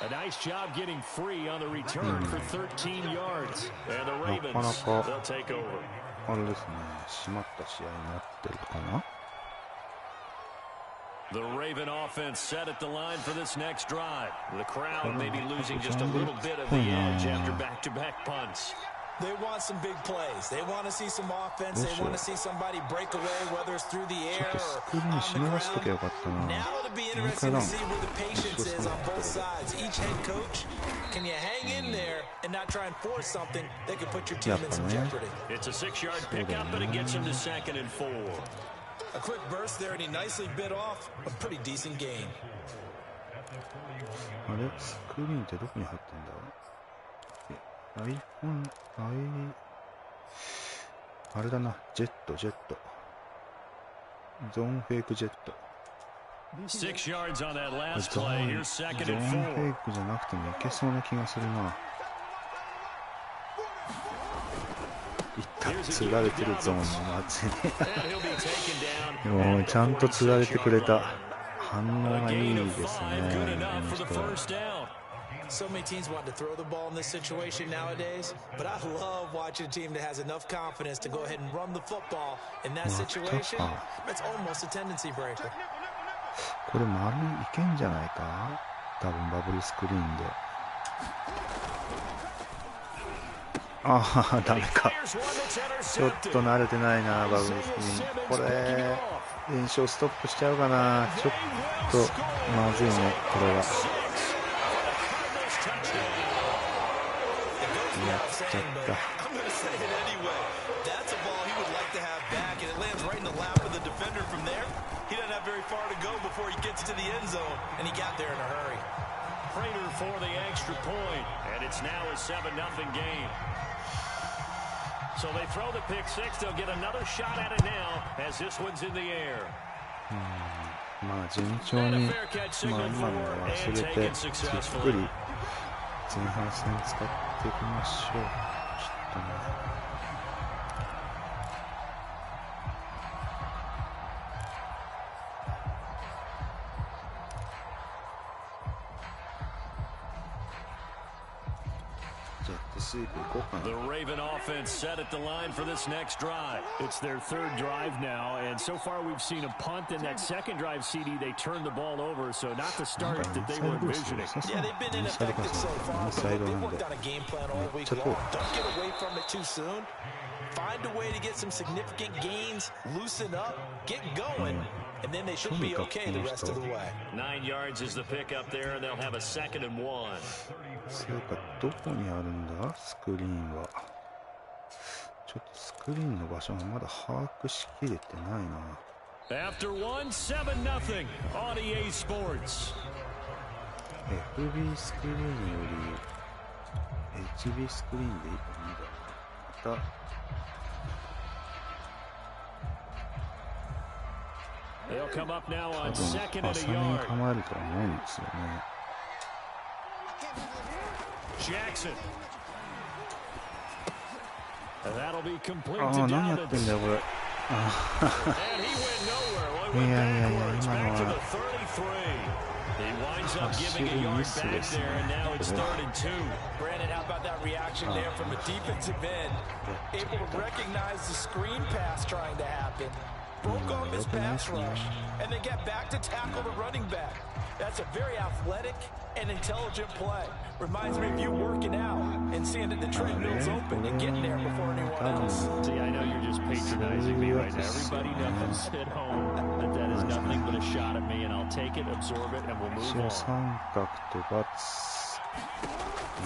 A nice job getting free on the return for 13 yards. And the Ravens, they'll take over. あれですね、締まった試合になってるかな。The Raven offense set at the line for this next drive. The crowd may be losing just a little bit of the edge after back-to-back punts. They want some big plays. They want to see some offense. They want to see somebody break away, whether it's through the air or on the ground. Now it'll be interesting to see where the patience is on both sides. Each head coach, can you hang in there and not try and force something that could put your team in some jeopardy? It's a 6-yard pickup, but it gets him to 2nd and 4. A quick burst there, and he nicely bit off a pretty decent gain. あれスクリーンってどこに入ってんだ？あれだな、ジェット。ゾーンフェイクジェット。6 yards on that last ゾ play. ーン Here's 2nd フ and ェイ 4. クじゃなくてもいけそうな気がするな。いった、釣られてるゾーンの街に。でもちゃんと釣られてくれた。反応がいいですね。So many teams want to throw the ball in this situation nowadays, but I love watching a team that has enough confidence to go ahead and run the football in that situation. That's almost a tendency breaker. これ丸いけんじゃないか？多分バブルスクリーンで。ああ、ダメか。ちょっと慣れてないな、バブルスクリーン。これ、練習ストップしちゃうかな。ちょっとまずいね、これは。やっちゃった。Prater for the extra point, and it's now a 7-0 game. So they throw the pick six. They'll get another shot at it now as this one's in the air. まあ順調に、今の忘れてじっくり前半戦使っていきましょう。ちょっとね。The Raven offense set at the line for this next drive. It's their 3rd drive now, and so far we've seen a punt. In that 2nd drive, CD, they turned the ball over, so not the start that they were envisioning. Yeah, they've been ineffective so far, but they've worked on a game plan all week long. Don't get away from it too soon. Find a way to get some significant gains, loosen up, get going, and then they should be okay the rest of the way. 9 yards is the pickup there, and they'll have a 2nd and 1. そうか、どこにあるんだスクリーンは。ちょっとスクリーンの場所がまだ把握しきれてないな。After 1, 7-0 on EA Sports. FB スクリーンより HB スクリーンでいいかな。またThey'll come up now 多 on 分 2nd and 浅 a めに yard. 構えるとは思うんですよね。Jackson. That'll be complete ああ、to 何やってん Dobbins. だよこれ。And he went nowhere. Well, he went backwards, back to the 33. He winds up giving a yard back there, and now it's 3rd and 2. Brandon, how about that reaction there from a defensive end? Able to recognize the screen pass trying to happen. Broke off his pass rush, and then get back to tackle the running back. That's a very athletic and intelligent play. Reminds me of you working out and seeing that the treadmill's open and getting there before anyone else. See, I know you're just patronizing me right now. Everybody knows at home that that is nothing but a shot at me, and I'll take it, absorb it, and we'll move on. 三角と×。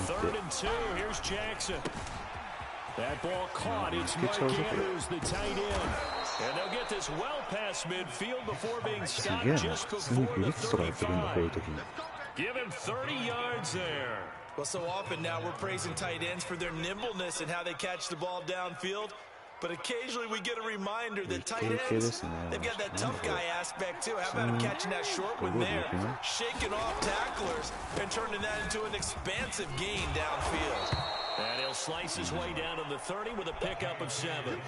3rd and 2. Here's Jackson. That ball caught. It's Mike Andrews, the tight end. And they'll get this well past midfield before being stopped just before the 35. Give him 30 yards there. Well, so often now we're praising tight ends for their nimbleness and how they catch the ball downfield. But occasionally we get a reminder that tight ends, they've got that tough guy aspect too. How about him catching that short one there, shaking off tacklers, and turning that into an expansive gain downfield. And he'll slice his way down to the 30 with a pickup of 7.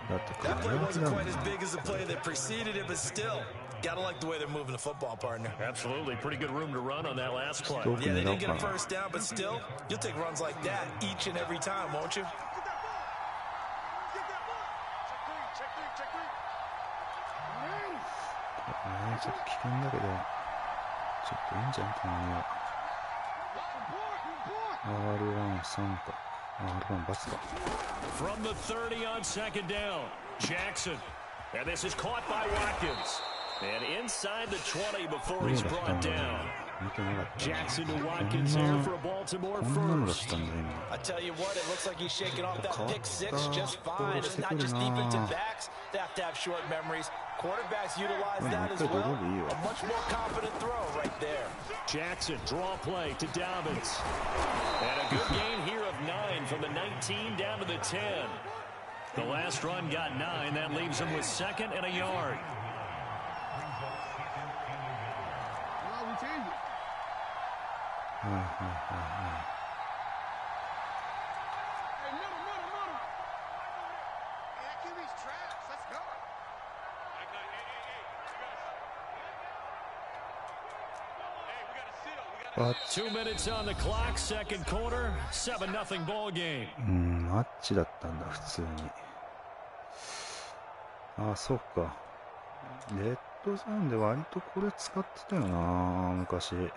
That play wasn't quite as big as the play that preceded it, but still, gotta like the way they're moving the football, partner. Absolutely. Pretty good room to run on that last play. Yeah, they didn't get a first down, but still, you'll take runs like that each and every time, won't you? ちょっと危険だけど、ちょっといいんじゃん、たまには。R1 参加。From the 30 on second down, Jackson. And this is caught by Watkins. And inside the 20 before he's brought down. Jackson to Watkins here for a Baltimore first. I tell you what, it looks like he's shaking off that pick six just fine. It's not just defensive backs that have to have short memories. Quarterbacks utilize that as well. A much more confident throw right there. Jackson, draw play to Dobbins. And a good gain here of 9 from the 19 down to the 10. The last run got 9. That leaves him with 2nd and a yard. But 2 minutes on the clock, second quarter, 7-0 ball game. マッチだったんだ、普通に。あ、そっか。レッドゾーンで割とこれ使ってたよな、昔。い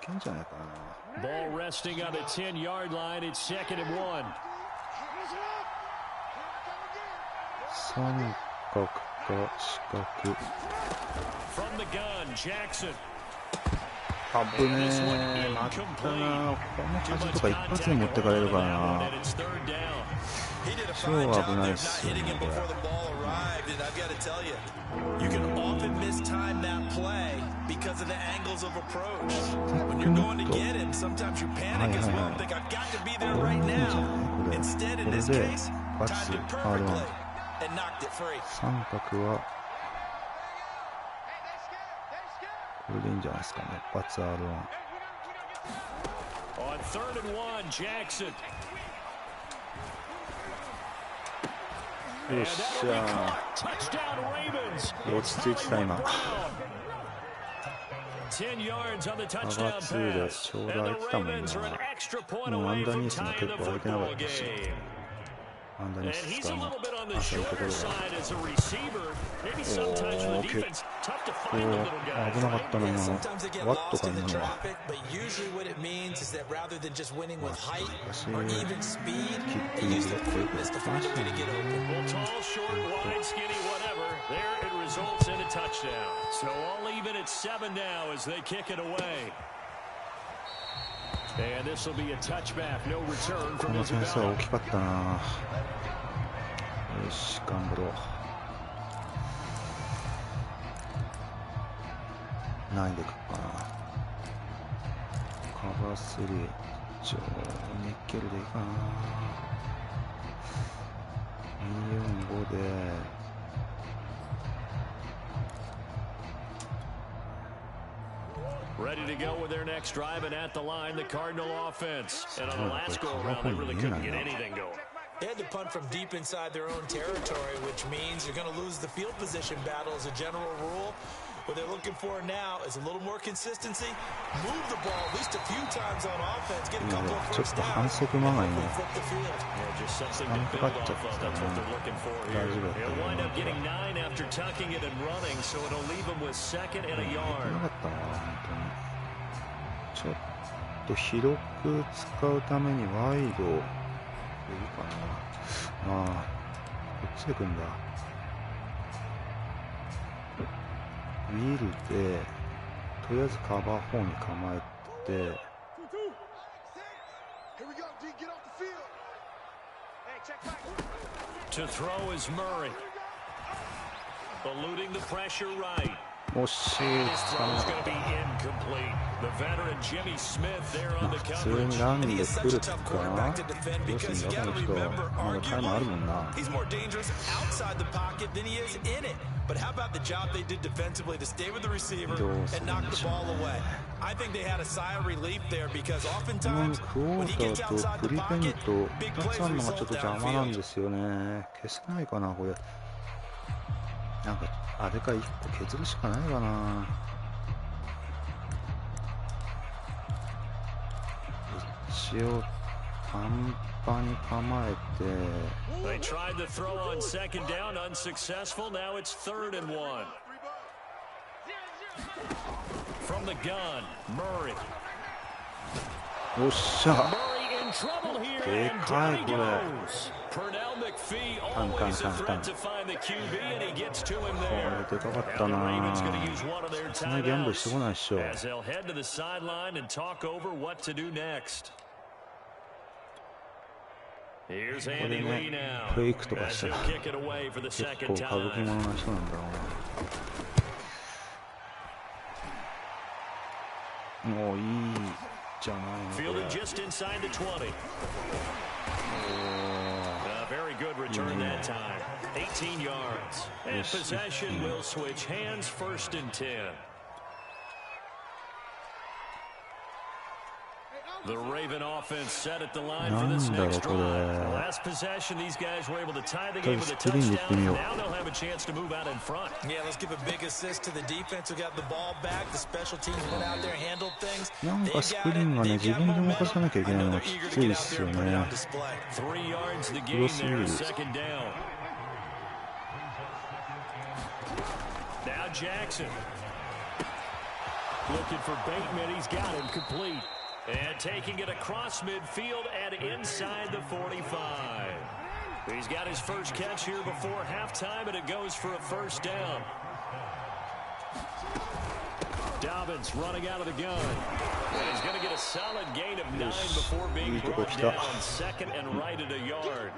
けんじゃないかな。Ball resting on the 10-yard line. It's 2nd and 1. 三角か四角。From the gun, Jackson. 危ねえ、まったな。この風とか一発で持ってかれるからな。超危ないっすよね、これ。You can often mistime that play because of the angles of approach. When you're going to get him, sometimes you panic as well and think, I've got to be there right now. Instead, in this case, timed it perfectly and knocked it free. 三角はこれでいいんじゃないですかね。一発 R1。On 3rd and 1, Jackson. よっしゃー。落ち着いてた今。カバー2でちょうど空いてたもんな。もうアンダーニースも結構空いてなかったし。アンダーニース使うの。あ、そういうところだ。おー、結構危なかったな今の。ワットか今のは。しかし、キックに結構よくやってましたね。There it results in a touchdown. So all even at 7 now as they kick it away. And this will be a touchback, no return こ from の点数は Isabella. 大きかったな。よし、頑張ろう。何でいくかな。カバー3、ジョー・ニッケルでいいかな。245で。Ready to go with their next drive, and at the line, the Cardinal offense. And on the last go-around, they really couldn't get anything going. They had to punt from deep inside their own territory, which means you're going to lose the field position battle as a general rule. What they're looking for now is a little more consistency. Move the ball at least a few times on offense. Get a couple of first downs. Flip the field. Yeah, just something to build off of. That's what they're looking for here. They'll wind up getting 9 after tucking it and running, so it'll leave them with 2nd and a yard. ちょっと広く使うためにワイドでいいかな。ああ、こっちで来るんだ。ウィールでとりあえずカバー4に構えて、To throw is Murray. Eluding the pressure right. 惜しい。普通にランで来るかな。どうすんだこの人。まだタイムあるもんな。But how about the job they did defensively to stay with the receiver and knock the ball away? I think they had a sigh of relief there because oftentimes when he gets outside the pocket, big plays result downfield. なんですよね。消せないかなこれ。なんかあれか1個削るしかないかな。一応短パンに構えて。They tried the throw on 2nd down, unsuccessful. Now it's 3rd and 1. From the gun, Murray. おっしゃ。 Murray でかいこれ。カンカンカンカン。これでかかったな。そんなギャンブルしてこないっしょ。これね、フェイクとかしたら結構歌舞伎者な人なんだろうな。もういいじゃないのこれ。The Raven offense set at the line for this next drive. Last possession, these guys were able to tie the game with a touchdown. Now they'll have a chance to move out in front. Yeah, let's give a big assist to the defense who got the ball back. The special teams went out there, handled things. なんかスクリーンがね、自分で動かさなきゃいけないのがきついですよね。3 yards the gain there, second down. Now Jackson. Looking for Bateman, he's got him complete. And taking it across midfield and inside the 45. He's got his first catch here before halftime, and it goes for a first down. Dobbins running out of the gun. And he's going to get a solid gain of 9 before being brought down. Second and right at a yard.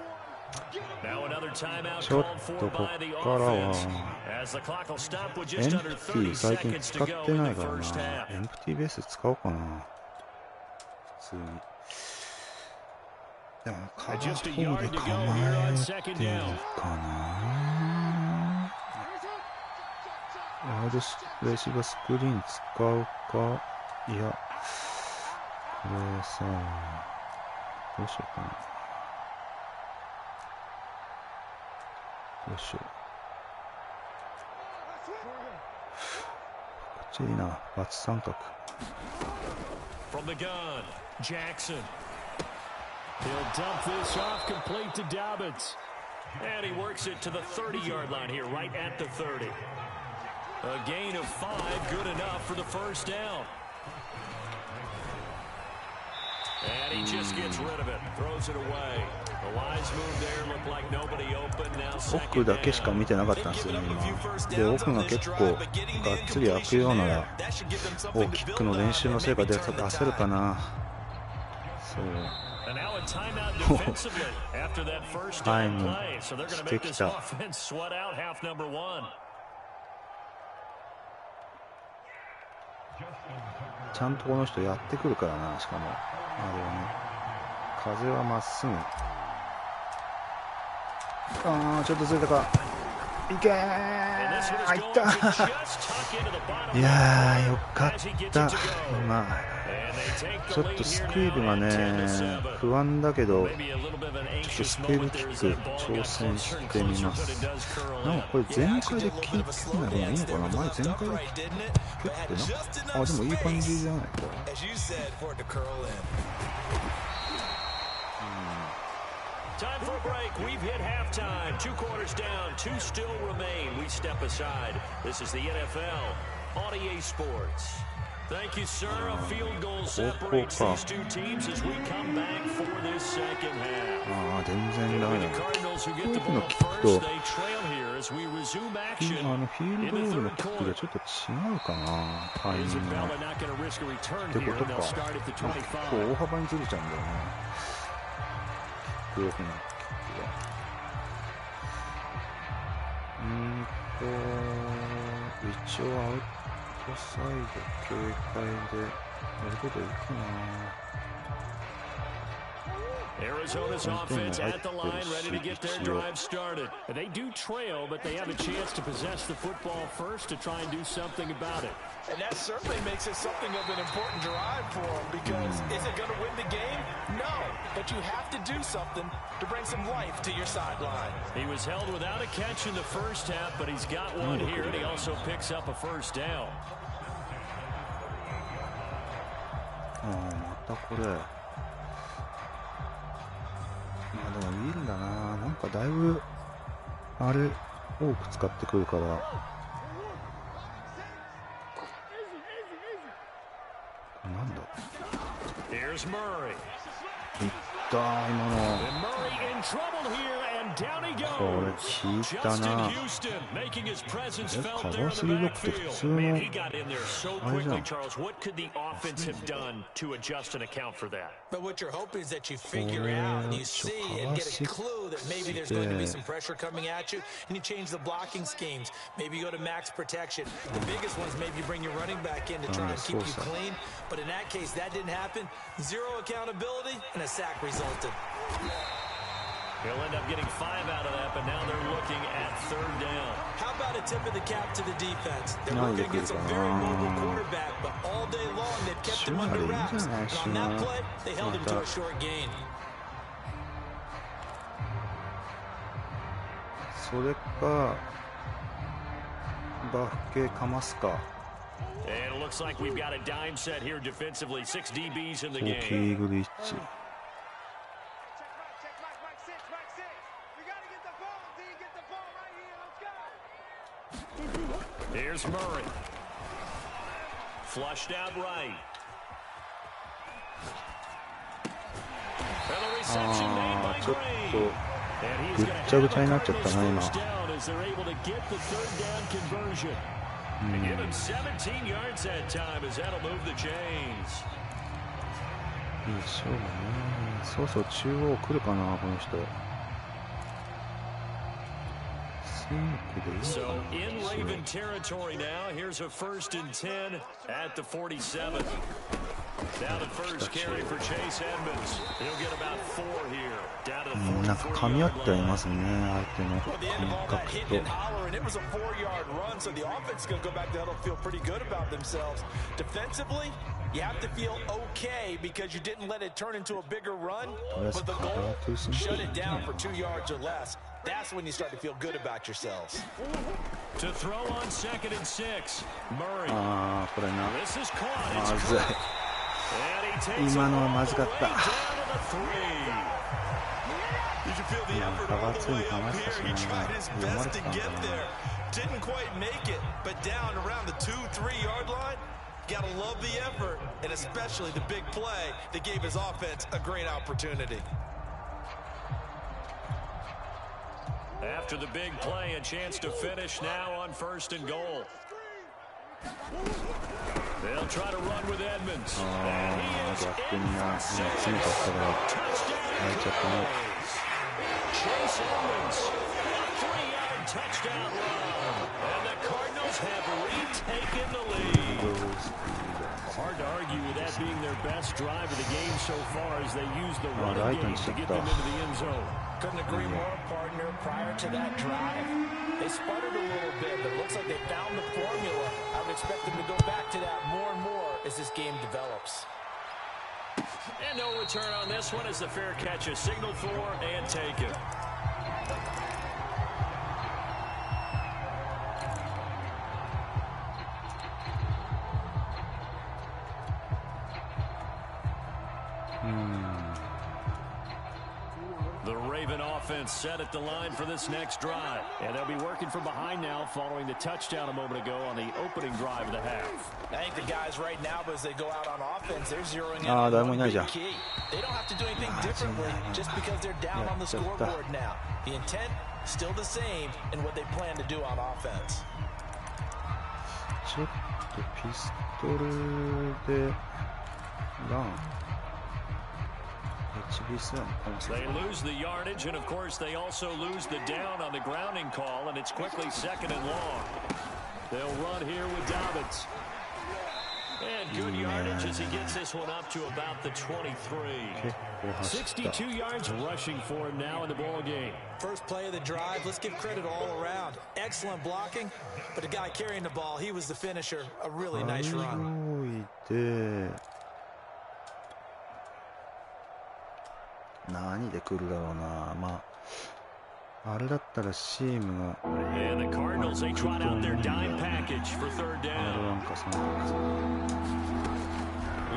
Now another timeout called for by the offense. As the clock will stop with just under 30 seconds to go in the first half. エンプティベース使おうかな。普通に。でもカーフォーで構えてるかな。レシーバースクリーン使うか。いや、これさ、どうしようかな。どうしよう。こっちいいな、バツ三角。From the gun, Jackson. He'll dump this off complete to Dobbins. And he works it to the 30-yard line here, right at the 30. A gain of 5, good enough for the first down. And he just gets rid of it, throws it away. The wise move there looked like nobody open. Now second down. 奥だけしか見てなかったんですよね、今。で、奥が結構がっつり開くようなら、キックの練習の成果で出せるかな。そう。タイムしてきた。ちゃんとこの人やってくるからな、しかも。あれはね。風はまっすぐ。ああ、ちょっとずれたか。いけー、入った。いやー、よかった。まあ、ちょっとスクイブがね、不安だけど、ちょっとスクイブキック挑戦してみます。なんかこれ全開でキックない方がいいのかな。前全開でキックってな。あ、でもいい感じじゃないか。Time for a break. We've hit halftime. 2 quarters down. 2 still remain. We step aside. This is the NFL on EA Sports. Thank you, sir. A field goal separates these two teams as we come back for this second half. ああ、全然ダメだ。フォークのキックとフィールドゴールのキックがちょっと違うかな、タイミングが。ってことか。結構大幅にずれちゃうんだよね。キックオフのキックが。一応アウトサイド警戒でやることいいかな。Arizona's offense at the line, ready to get their drive started. They do trail, but they have a chance to possess the football first to try and do something about it. And that certainly makes it something of an important drive for them because is it going to win the game? No, but you have to do something to bring some life to your sideline. He was held without a catch in the first half, but he's got one here, and he also picks up a first down. またこれ。まあでもウィルだな。なんかだいぶあれ多く使ってくるから。なんだ。Here's Murray. ったー、今の。これ効いたな。カバー3ロックって普通のあれじゃん。But what you're hoping is that you figure out and you see and get a clue that maybe there's going to be some pressure coming at you, and you change the blocking schemes. Maybe you go to max protection. The biggest ones, maybe you bring your running back in to try and keep you clean. But in that case, that didn't happen. Zero accountability, and a sack resulted. He'll end up getting 5 out of that, but now they're looking at 3rd down. How about a tip of the cap to the defense? They're working against a very mobile quarterback, but all day long they've kept him under wraps. And on that play, they held him to a short gain. それかバフ系かますか。And it looks like we've got a dime set here defensively. 6 DBs in the game. キーグリッチ。Here's Murray. Flushed out right. And the reception made by Gray. And he's going to have a first down as they're able to get the 3rd down conversion. And give him 17 yards that time as that'll move the chains. いい勝負ね。そうそう中央来るかなこの人。So in Raven territory now, here's a 1st and 10 at the 47. Now the first carry for Chase Edmonds. He'll get about 4 here. Down to the 44. なんか噛み合ってはいますね、相手の感覚と。And it was a 4-yard run, so the offense is going to go back to huddle, feel pretty good about themselves. Defensively, you have to feel okay because you didn't let it turn into a bigger run. But the goal, shut it down for 2 yards or less. That's when you start to feel good about yourselves. To throw on 2nd and 6. Murray. This is caught. It's caught. And he takes it all the way down to the 3. You can feel the effort all the way up here. He tried his best to get there. Didn't quite make it, but down around the 2-3 yard line. Gotta love the effort, and especially the big play that gave his offense a great opportunity. After the big play, a chance to finish now on 1st and goal. They'll try to run with Edmonds. And he is in for 6. Touchdown. Chase Edmonds, a 3-yard touchdown run. And the Cardinals have retaken the lead. Hard to argue with that being their best drive of the game so far as they use the running game to get them into the end zone. Couldn't agree more, partner. Prior to that drive, they sputtered a little bit, but it looks like they found the formula. I would expect them to go back to that more and more as this game develops. And no return on this one as the fair catch is signaled for and taken. The Raven offense set at the line for this next drive. And they'll be working from behind now following the touchdown a moment ago on the opening drive of the half. I think the guys right now, as they go out on offense, they're zeroing in on one big key. They don't have to do anything differently just because they're down on the scoreboard now. The intent, still the same in what they plan to do on offense. ちょっとピストルでラン。They lose the yardage, and of course they also lose the down on the grounding call, and it's quickly 2nd and long. They'll run here with Dobbins. And good yardage as he gets this one up to about the 23. 62 yards rushing for him now in the ball game. First play of the drive, let's give credit all around. Excellent blocking, but the guy carrying the ball, he was the finisher. A really nice run. 何で来るだろうな。まああれだったらチームが And the Cardinals, they trot out their dime package for 3rd down.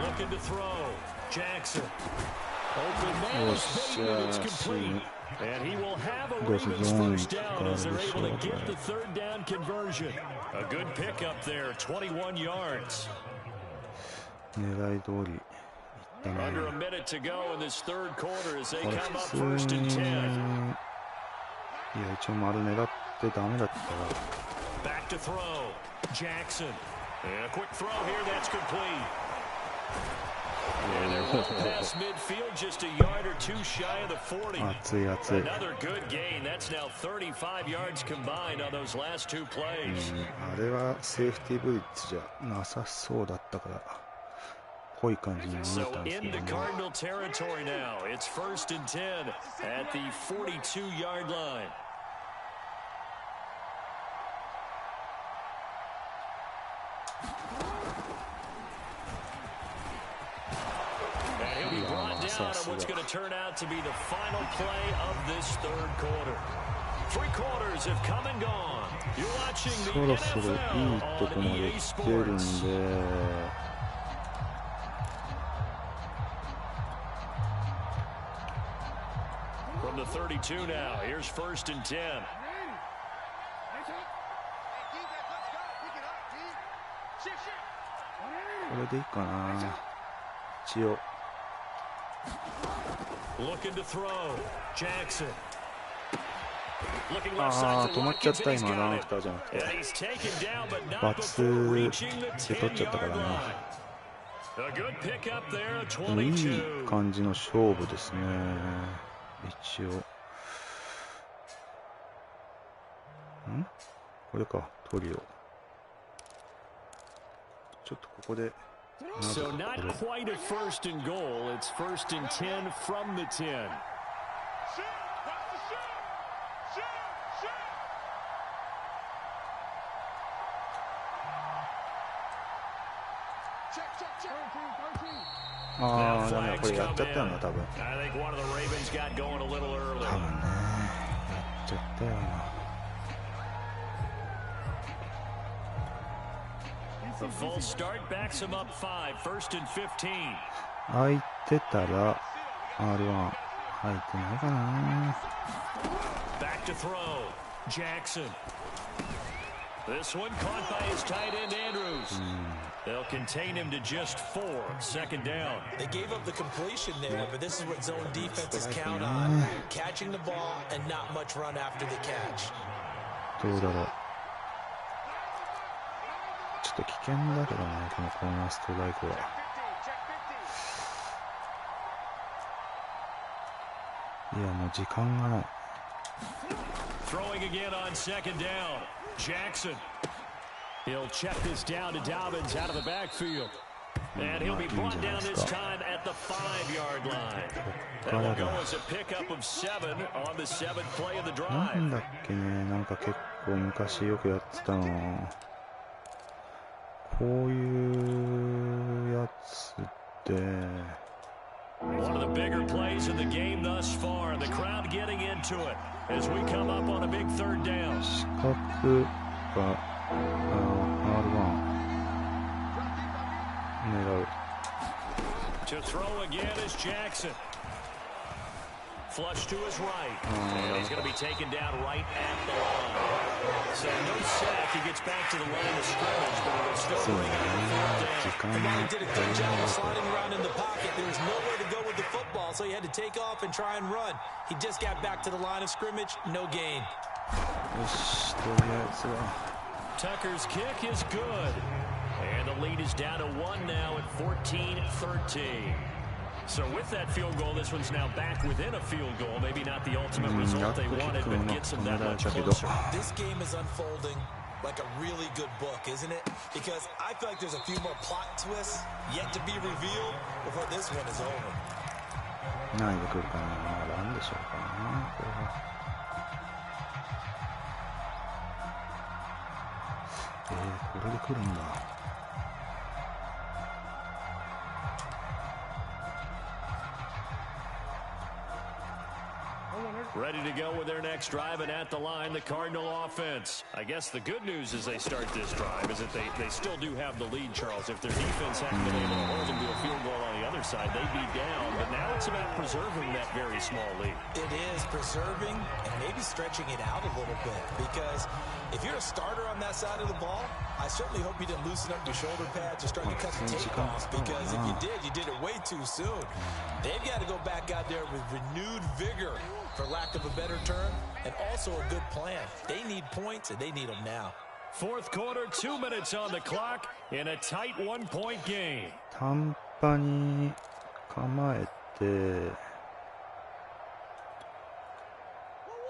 Looking to throw. Jackson. Open man is made, and it's complete. And he will have a Ravens first down as they're able to get the 3rd down conversion. A good pickup there, 21 yards. 狙い通りいっったね。Under a minute to go in this third quarter as they come up 普通 first に and 10. いや一応丸狙ってダメだったら Back to throw. Jackson. And a quick throw here that's complete. And they're well past midfield, just a yard or two shy of the 40. 熱い熱い。 Another good gain. That's now 35 yards combined on those last two plays. あれはセーフティーブリッジじゃなさそうだったから濃い感じに見え So たんですけ into どね。 Cardinal territory now. It's first and 10 at the 42-yard line. And he'll be brought down on what's going to turn out to be the final play of this third quarter. 3 quarters have come and gone. You're watching そ the ろそろいい NFL とこま on で EA 来てるん Sports. でFrom the 32 now, here's first and 10. これでいいかな一応。 Looking to throw. Jackson. Looking あ left あ side 止 to まっちゃっ Watkins, た and he's 今ラン got アフター it. じゃなくて And he's taken down, but not バ before ツ reaching the で取っちゃったから 10-yard な。 line. A good pickup there, でもいい22. 感じの勝負ですね一応。これかトリオ。ちょっとここで So not quite a first and goal. It's first and 10 from the 10. Now ああダメだこ flags れやっ come ちゃったよな in. 多分。 I think one of the Ravens got going a little early. 多分ねやっちゃったよ今。 The full start backs him up 5, first and 15. 空いてたら R1 入ってないかな。 Back to throw. Jackson. This one caught by his tight end Andrews. They'll contain him to just 4. Second down. They gave up the completion there, but this is what zone defenses count on. Catching the ball and not much run after the catch. どうだろう。ちょっと危険だけどねこのコーナーストライクは。いやもう時間がない。 Throwing again on second down. Jackson. He'll check this down to Dobbins out of the backfield. And he'll be brought down this time at the 5-yard line. That will go as a pickup of 7 on the 7th play of the な drive. んだっけねなんか結構昔よくやってたの。こういうやつって。 One of the bigger plays in the game thus far. The crowd getting into it as we come up on a big third down. 四角がR1 狙う。 To throw again is Jackson. Flush to his right. And he's going to be taken down right at the line. So no sack. He gets back to the line of scrimmage, but it'll still bring up a fourth down. The guy did a good job of sliding around in the pocket. There was nowhere to go with the football, so he had to take off and try and run. He just got back to the line of scrimmage. No gain. よしとりあえずは。 Tucker's kick is good. And the lead is down to 1 now at 14-13. So with that field goal, this one's now back within a field goal. Maybe not the ultimate result they wanted, but gets them that much closer. This game is unfolding like a really good book, isn't it? Because I feel like there's a few more plot twists yet to be revealed before this one is over. 何で来るかな。まあなんでしょうかなこれは。これで来るんだ。Ready to go with their next drive, and at the line, the Cardinal offense. I guess the good news as they start this drive is that they still do have the lead, Charles. If their defense hadn't been able to hold them to a field goal on the other side, they'd be down. But now it's about preserving that very small lead. It is preserving and maybe stretching it out a little bit, because if you're a starter on that side of the ball, I certainly hope you didn't loosen up your shoulder pads or start to cut the tape off, because if you did it way too soon. They've got to go back out there with renewed vigor, for lack of a better term, and also a good plan. They need points, and they need them now. Fourth quarter, 2 minutes on the clock in a tight 1-point game. 短波に構えて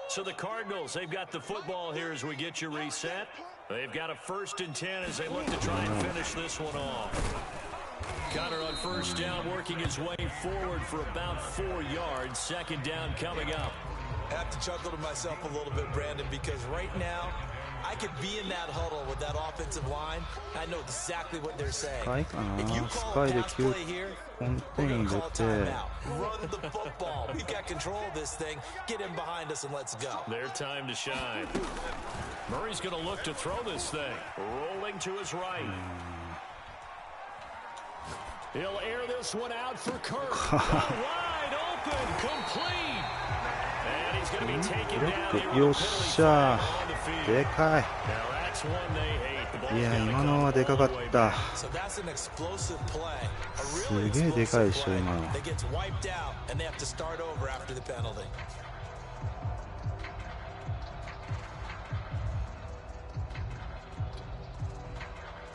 So the Cardinals, they've got the football here as we get you reset. They've got a 1st and 10 as they look to try and finish this one off. Connor on 1st down, working his way forward for about 4 yards. 2nd down coming up. I have to chuckle to myself a little bit, Brandon, because right now, I could be in that huddle with that offensive line. I know exactly what they're saying. If you call a pass play here, we're going to call timeout. Run the football. We've got control of this thing. Get in behind us and let's go. Their time to shine. Murray's going to look to throw this thing. Rolling to his right. He'll air this one out for Kirk. Wide open, complete. And he's going to be taken down here with a penalty on the field. でかい。 Now that's one they hate. いや、今のはでかかった。 So that's an explosive play. A す really げえでかいで explosive しょ、 play 今の。 that gets wiped out and they have to start over after the penalty.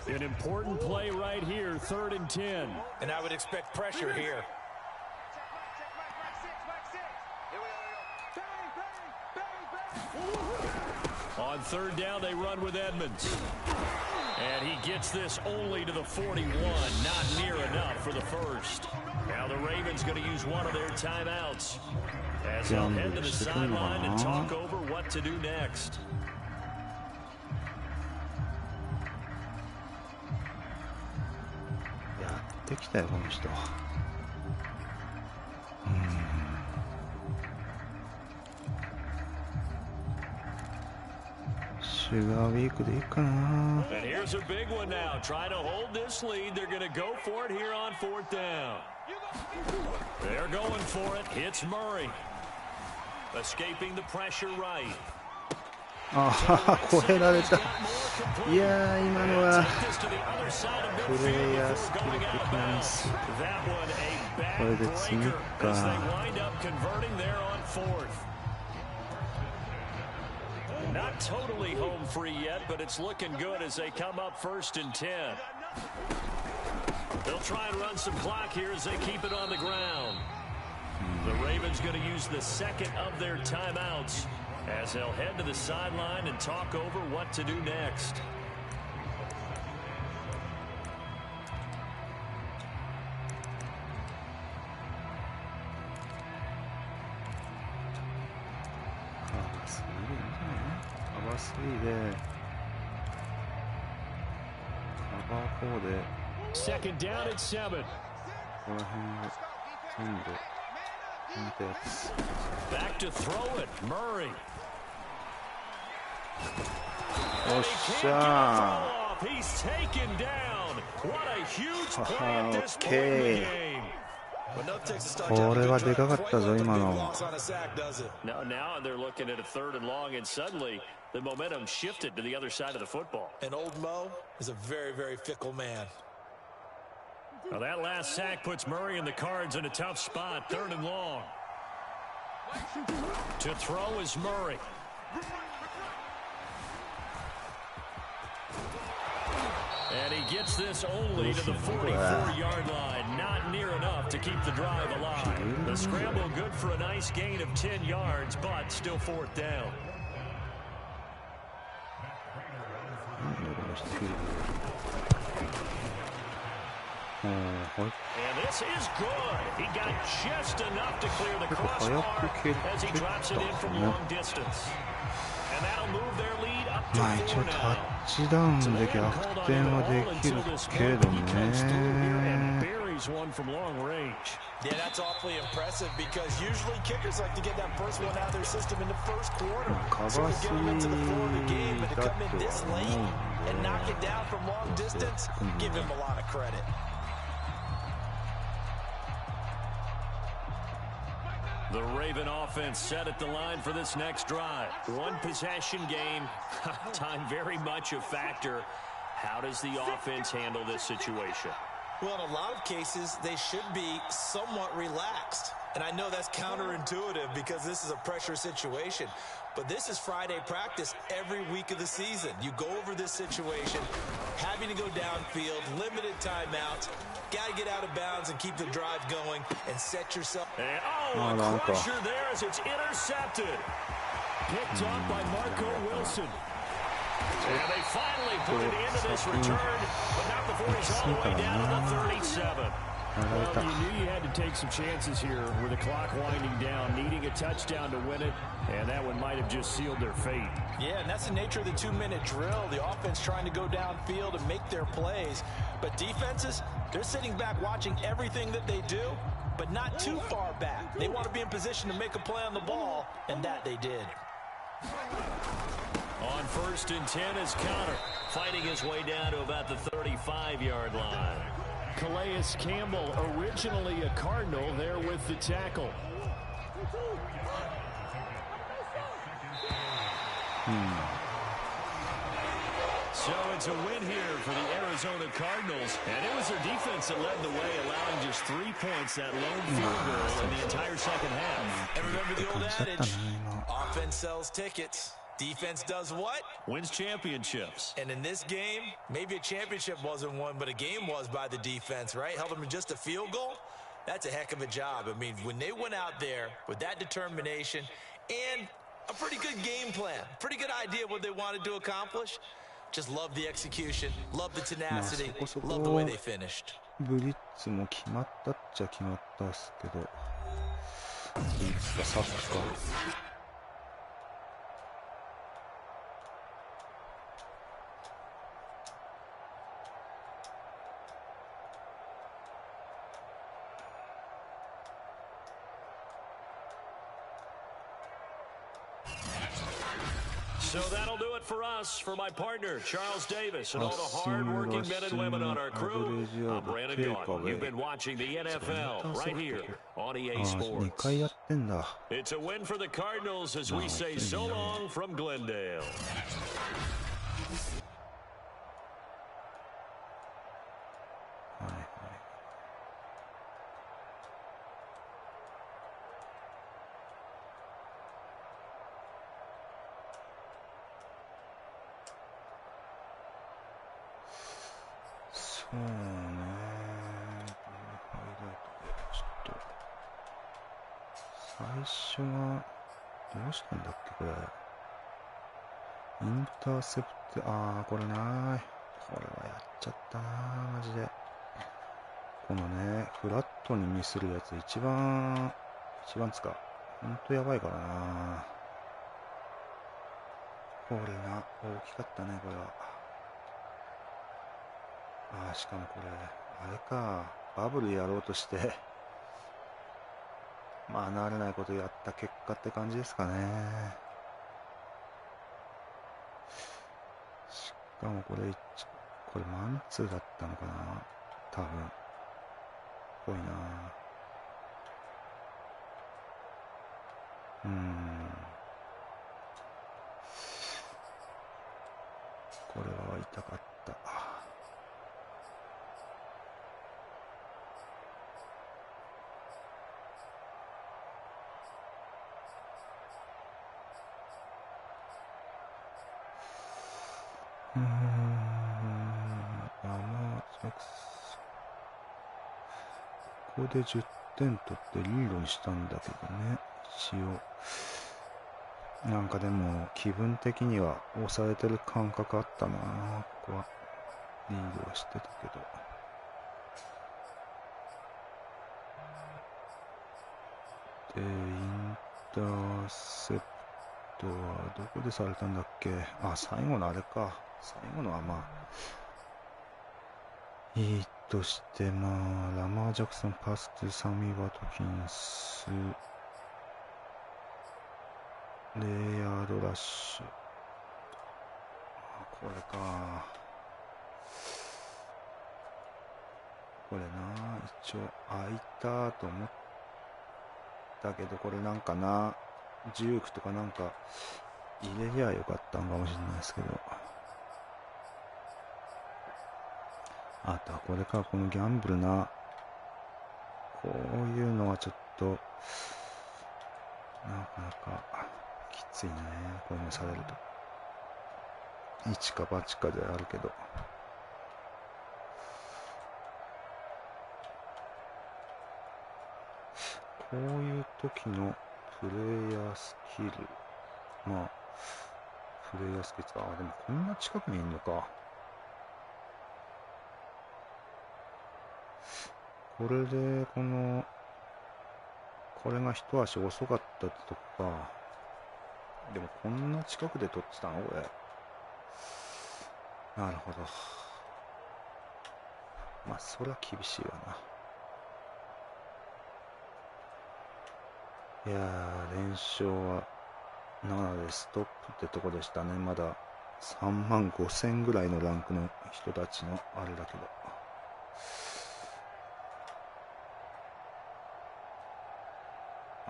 An important play right here, 3rd and 10. And I would expect pressure here. On 3rd down, they run with Edmonds. And he gets this only to the 41. Not near enough for the 1st. Now the Ravens going to use one of their timeouts as they'll head to the sideline and talk over what to do next. やってきたよ、この人。シュガーウィークでいいかな。 And here's a big one now. Trying to hold this lead. They're going to go for it here on 4th down. They're going for it. It's Murray. Escaping the pressure right. ああ、超えられた。いやー、今のはプレイヤースキル的なミス。これで次か。Not totally home free yet, but it's looking good as they come up 1st and 10. They'll try and run some clock here as they keep it on the ground. The Ravens going to use the 2nd of their timeouts as they'll head to the sideline and talk over what to do next. Cover 3で、カバー4で、 2nd down and 7. ここら辺を全部決めたやつ。 Back to throw it, Murray. よっしゃー。 He's taken down. What a huge play at this point in the game. これはでかかったぞ、今の。 Now they're looking at a 3rd and long, and suddenly the momentum shifted to the other side of the football. And old Mo is a very, very fickle man. Now that last sack puts Murray and the Cards in a tough spot. 3rd and long. To throw is Murray. And he gets this only to the 44-yard line. Not near enough to keep the drive alive. The scramble good for a nice gain of 10 yards, but still 4th down. And this is good. He got just enough to clear the crossbar as he drops it in from long distance. And that'll move their lead up to 4 now. タッチダウンで逆転はできるけどね。buries one from long range. Yeah, that's awfully impressive because usually kickers like to get that first one out of their system in the first quarter. So to get them into the flow of the game, but to come in this late and knock it down from long distance, give him a lot of credit. The Raven offense set at the line for this next drive. One possession game. Time very much a factor. How does the offense handle this situation? Well, in a lot of cases, they should be somewhat relaxed. And I know that's counterintuitive because this is a pressure situation. But this is Friday practice every week of the season. You go over this situation, having to go downfield, limited timeouts, got to get out of bounds and keep the drive going and set yourself. And, a crusher there as it's intercepted. Picked up by Marco Wilson. And they finally put it into this return, but not before he's all the way down to the 37. Well, you knew you had to take some chances here with the clock winding down, needing a touchdown to win it, and that one might have just sealed their fate. Yeah, and that's the nature of the 2-minute drill. The offense trying to go downfield and make their plays. But defenses, they're sitting back watching everything that they do, but not too far back. They want to be in position to make a play on the ball, and that they did. On 1st and 10 is Counter, fighting his way down to about the 35-yard line. Calais Campbell, originally a Cardinal, there with the tackle. So it's a win here for the Arizona Cardinals, and it was their defense that led the way, allowing just 3 points, that lone field goal in the entire second half. And remember the old adage, offense sells tickets. Defense does what? Wins championships. And in this game, maybe a championship wasn't won, but a game was by the defense, right? Held them to just a field goal. That's a heck of a job. I mean, when they went out there with that determination and a pretty good game plan, pretty good idea what they wanted to accomplish, just love the execution, love the tenacity, love the way they finished. ブリッツも決まったっちゃ決まったっすけど、ブリッツかサッカー。So that'll do it for us, for my partner, Charles Davis, and all the hard-working men and women on our crew. I'm Brandon Gaughan. You've been watching the NFL right here on EA Sports. It's a win for the Cardinals as we say so long from Glendale.最初はどうしたんだっけこれ。インターセプト、これなこれはやっちゃったなマジで。このねフラットにミスるやつ一番つかほんとやばいからな。これな大きかったねこれは。しかもこれあれかバブルやろうとしてまあ慣れないことやった結果って感じですかね。しかもこれマンツーだったのかな多分。ぽいな。これは痛かった。ここで10点取ってリードにしたんだけどね一応。なんかでも気分的には押されてる感覚あったな。ここはリードはしてたけど。でインターセプトはどこでされたんだっけ。最後のあれか。最後のはまあいいとして、ラマー・ジャクソン、パスとサミー・ワトキンス、レイヤードラッシュ。これか。これな、一応開いたと思ったけど、これなんかな、ジュークとかなんか入れりゃよかったんかもしれないですけど。あとはこれか、このギャンブルな。こういうのはちょっと、なかなかきついね。こういうのされると。一か八かであるけど。こういう時のプレイヤースキル。プレイヤースキル。でもこんな近くにいるのか。これで、これが一足遅かったってとこか。でもこんな近くで撮ってたのこれ。なるほど。それは厳しいわな。いやー、連勝は7でストップってとこでしたね。まだ3万5000ぐらいのランクの人たちのあれだけど。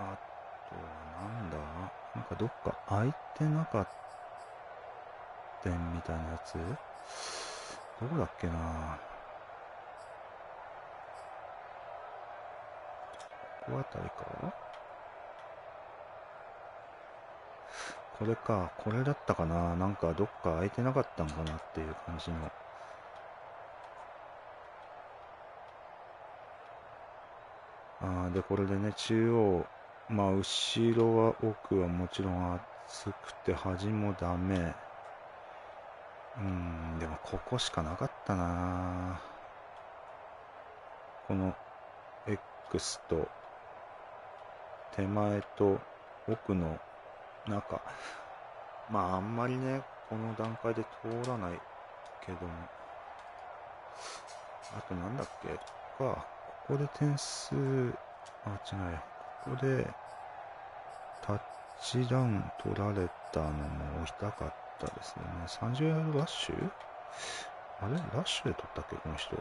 あとはなんだ、なんかどっか空いてなかったみたいなやつ、どこだっけな。ここあたりか。これか、これだったかな。なんかどっか空いてなかったんかなっていう感じの。で、これでね、中央、後ろは、奥はもちろん厚くて端もダメ。でもここしかなかったな。この X と手前と奥の中。あんまりね、この段階で通らないけども。あとなんだっけここで点数、違うや。ここでタッチダウン取られたのも痛かったですよね。30ヤードラッシュ、あれラッシュで取ったっけこの人。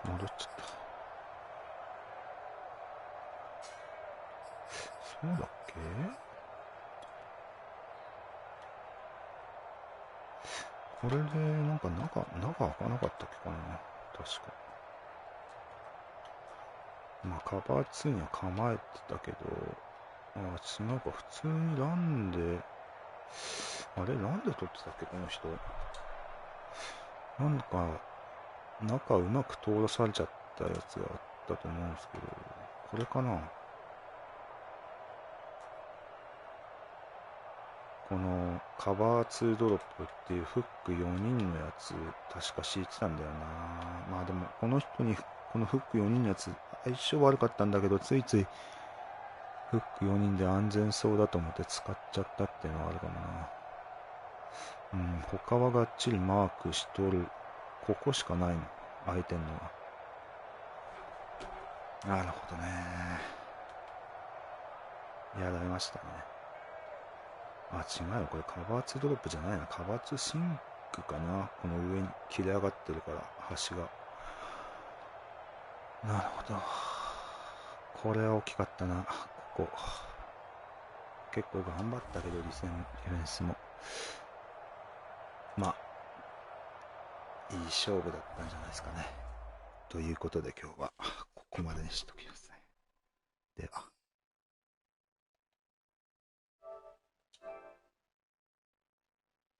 戻っちゃった。そうだっけ。これでなんか中開かなかったっけかな確か。カバー2には構えてたけど、違うか、普通にランで、ランで取ってたっけこの人。なんか、中うまく通らされちゃったやつがあったと思うんですけど、これかな。このカバー2ドロップっていうフック4人のやつ、確か敷いてたんだよな。でもこの人にこのフック4人のやつ相性悪かったんだけど、ついついフック4人で安全そうだと思って使っちゃったっていうのはあるかもな。他はがっちりマークしとる。ここしかないの、空いてんのは。なるほどね。やられましたね。違うよ。これカバー2ドロップじゃないな。カバー2シンクかな。この上に切れ上がってるから、端が。なるほど。これは大きかったな。ここ。結構頑張ったけど、ディフェンスも。いい勝負だったんじゃないですかね。ということで今日はここまでにしときますね。では。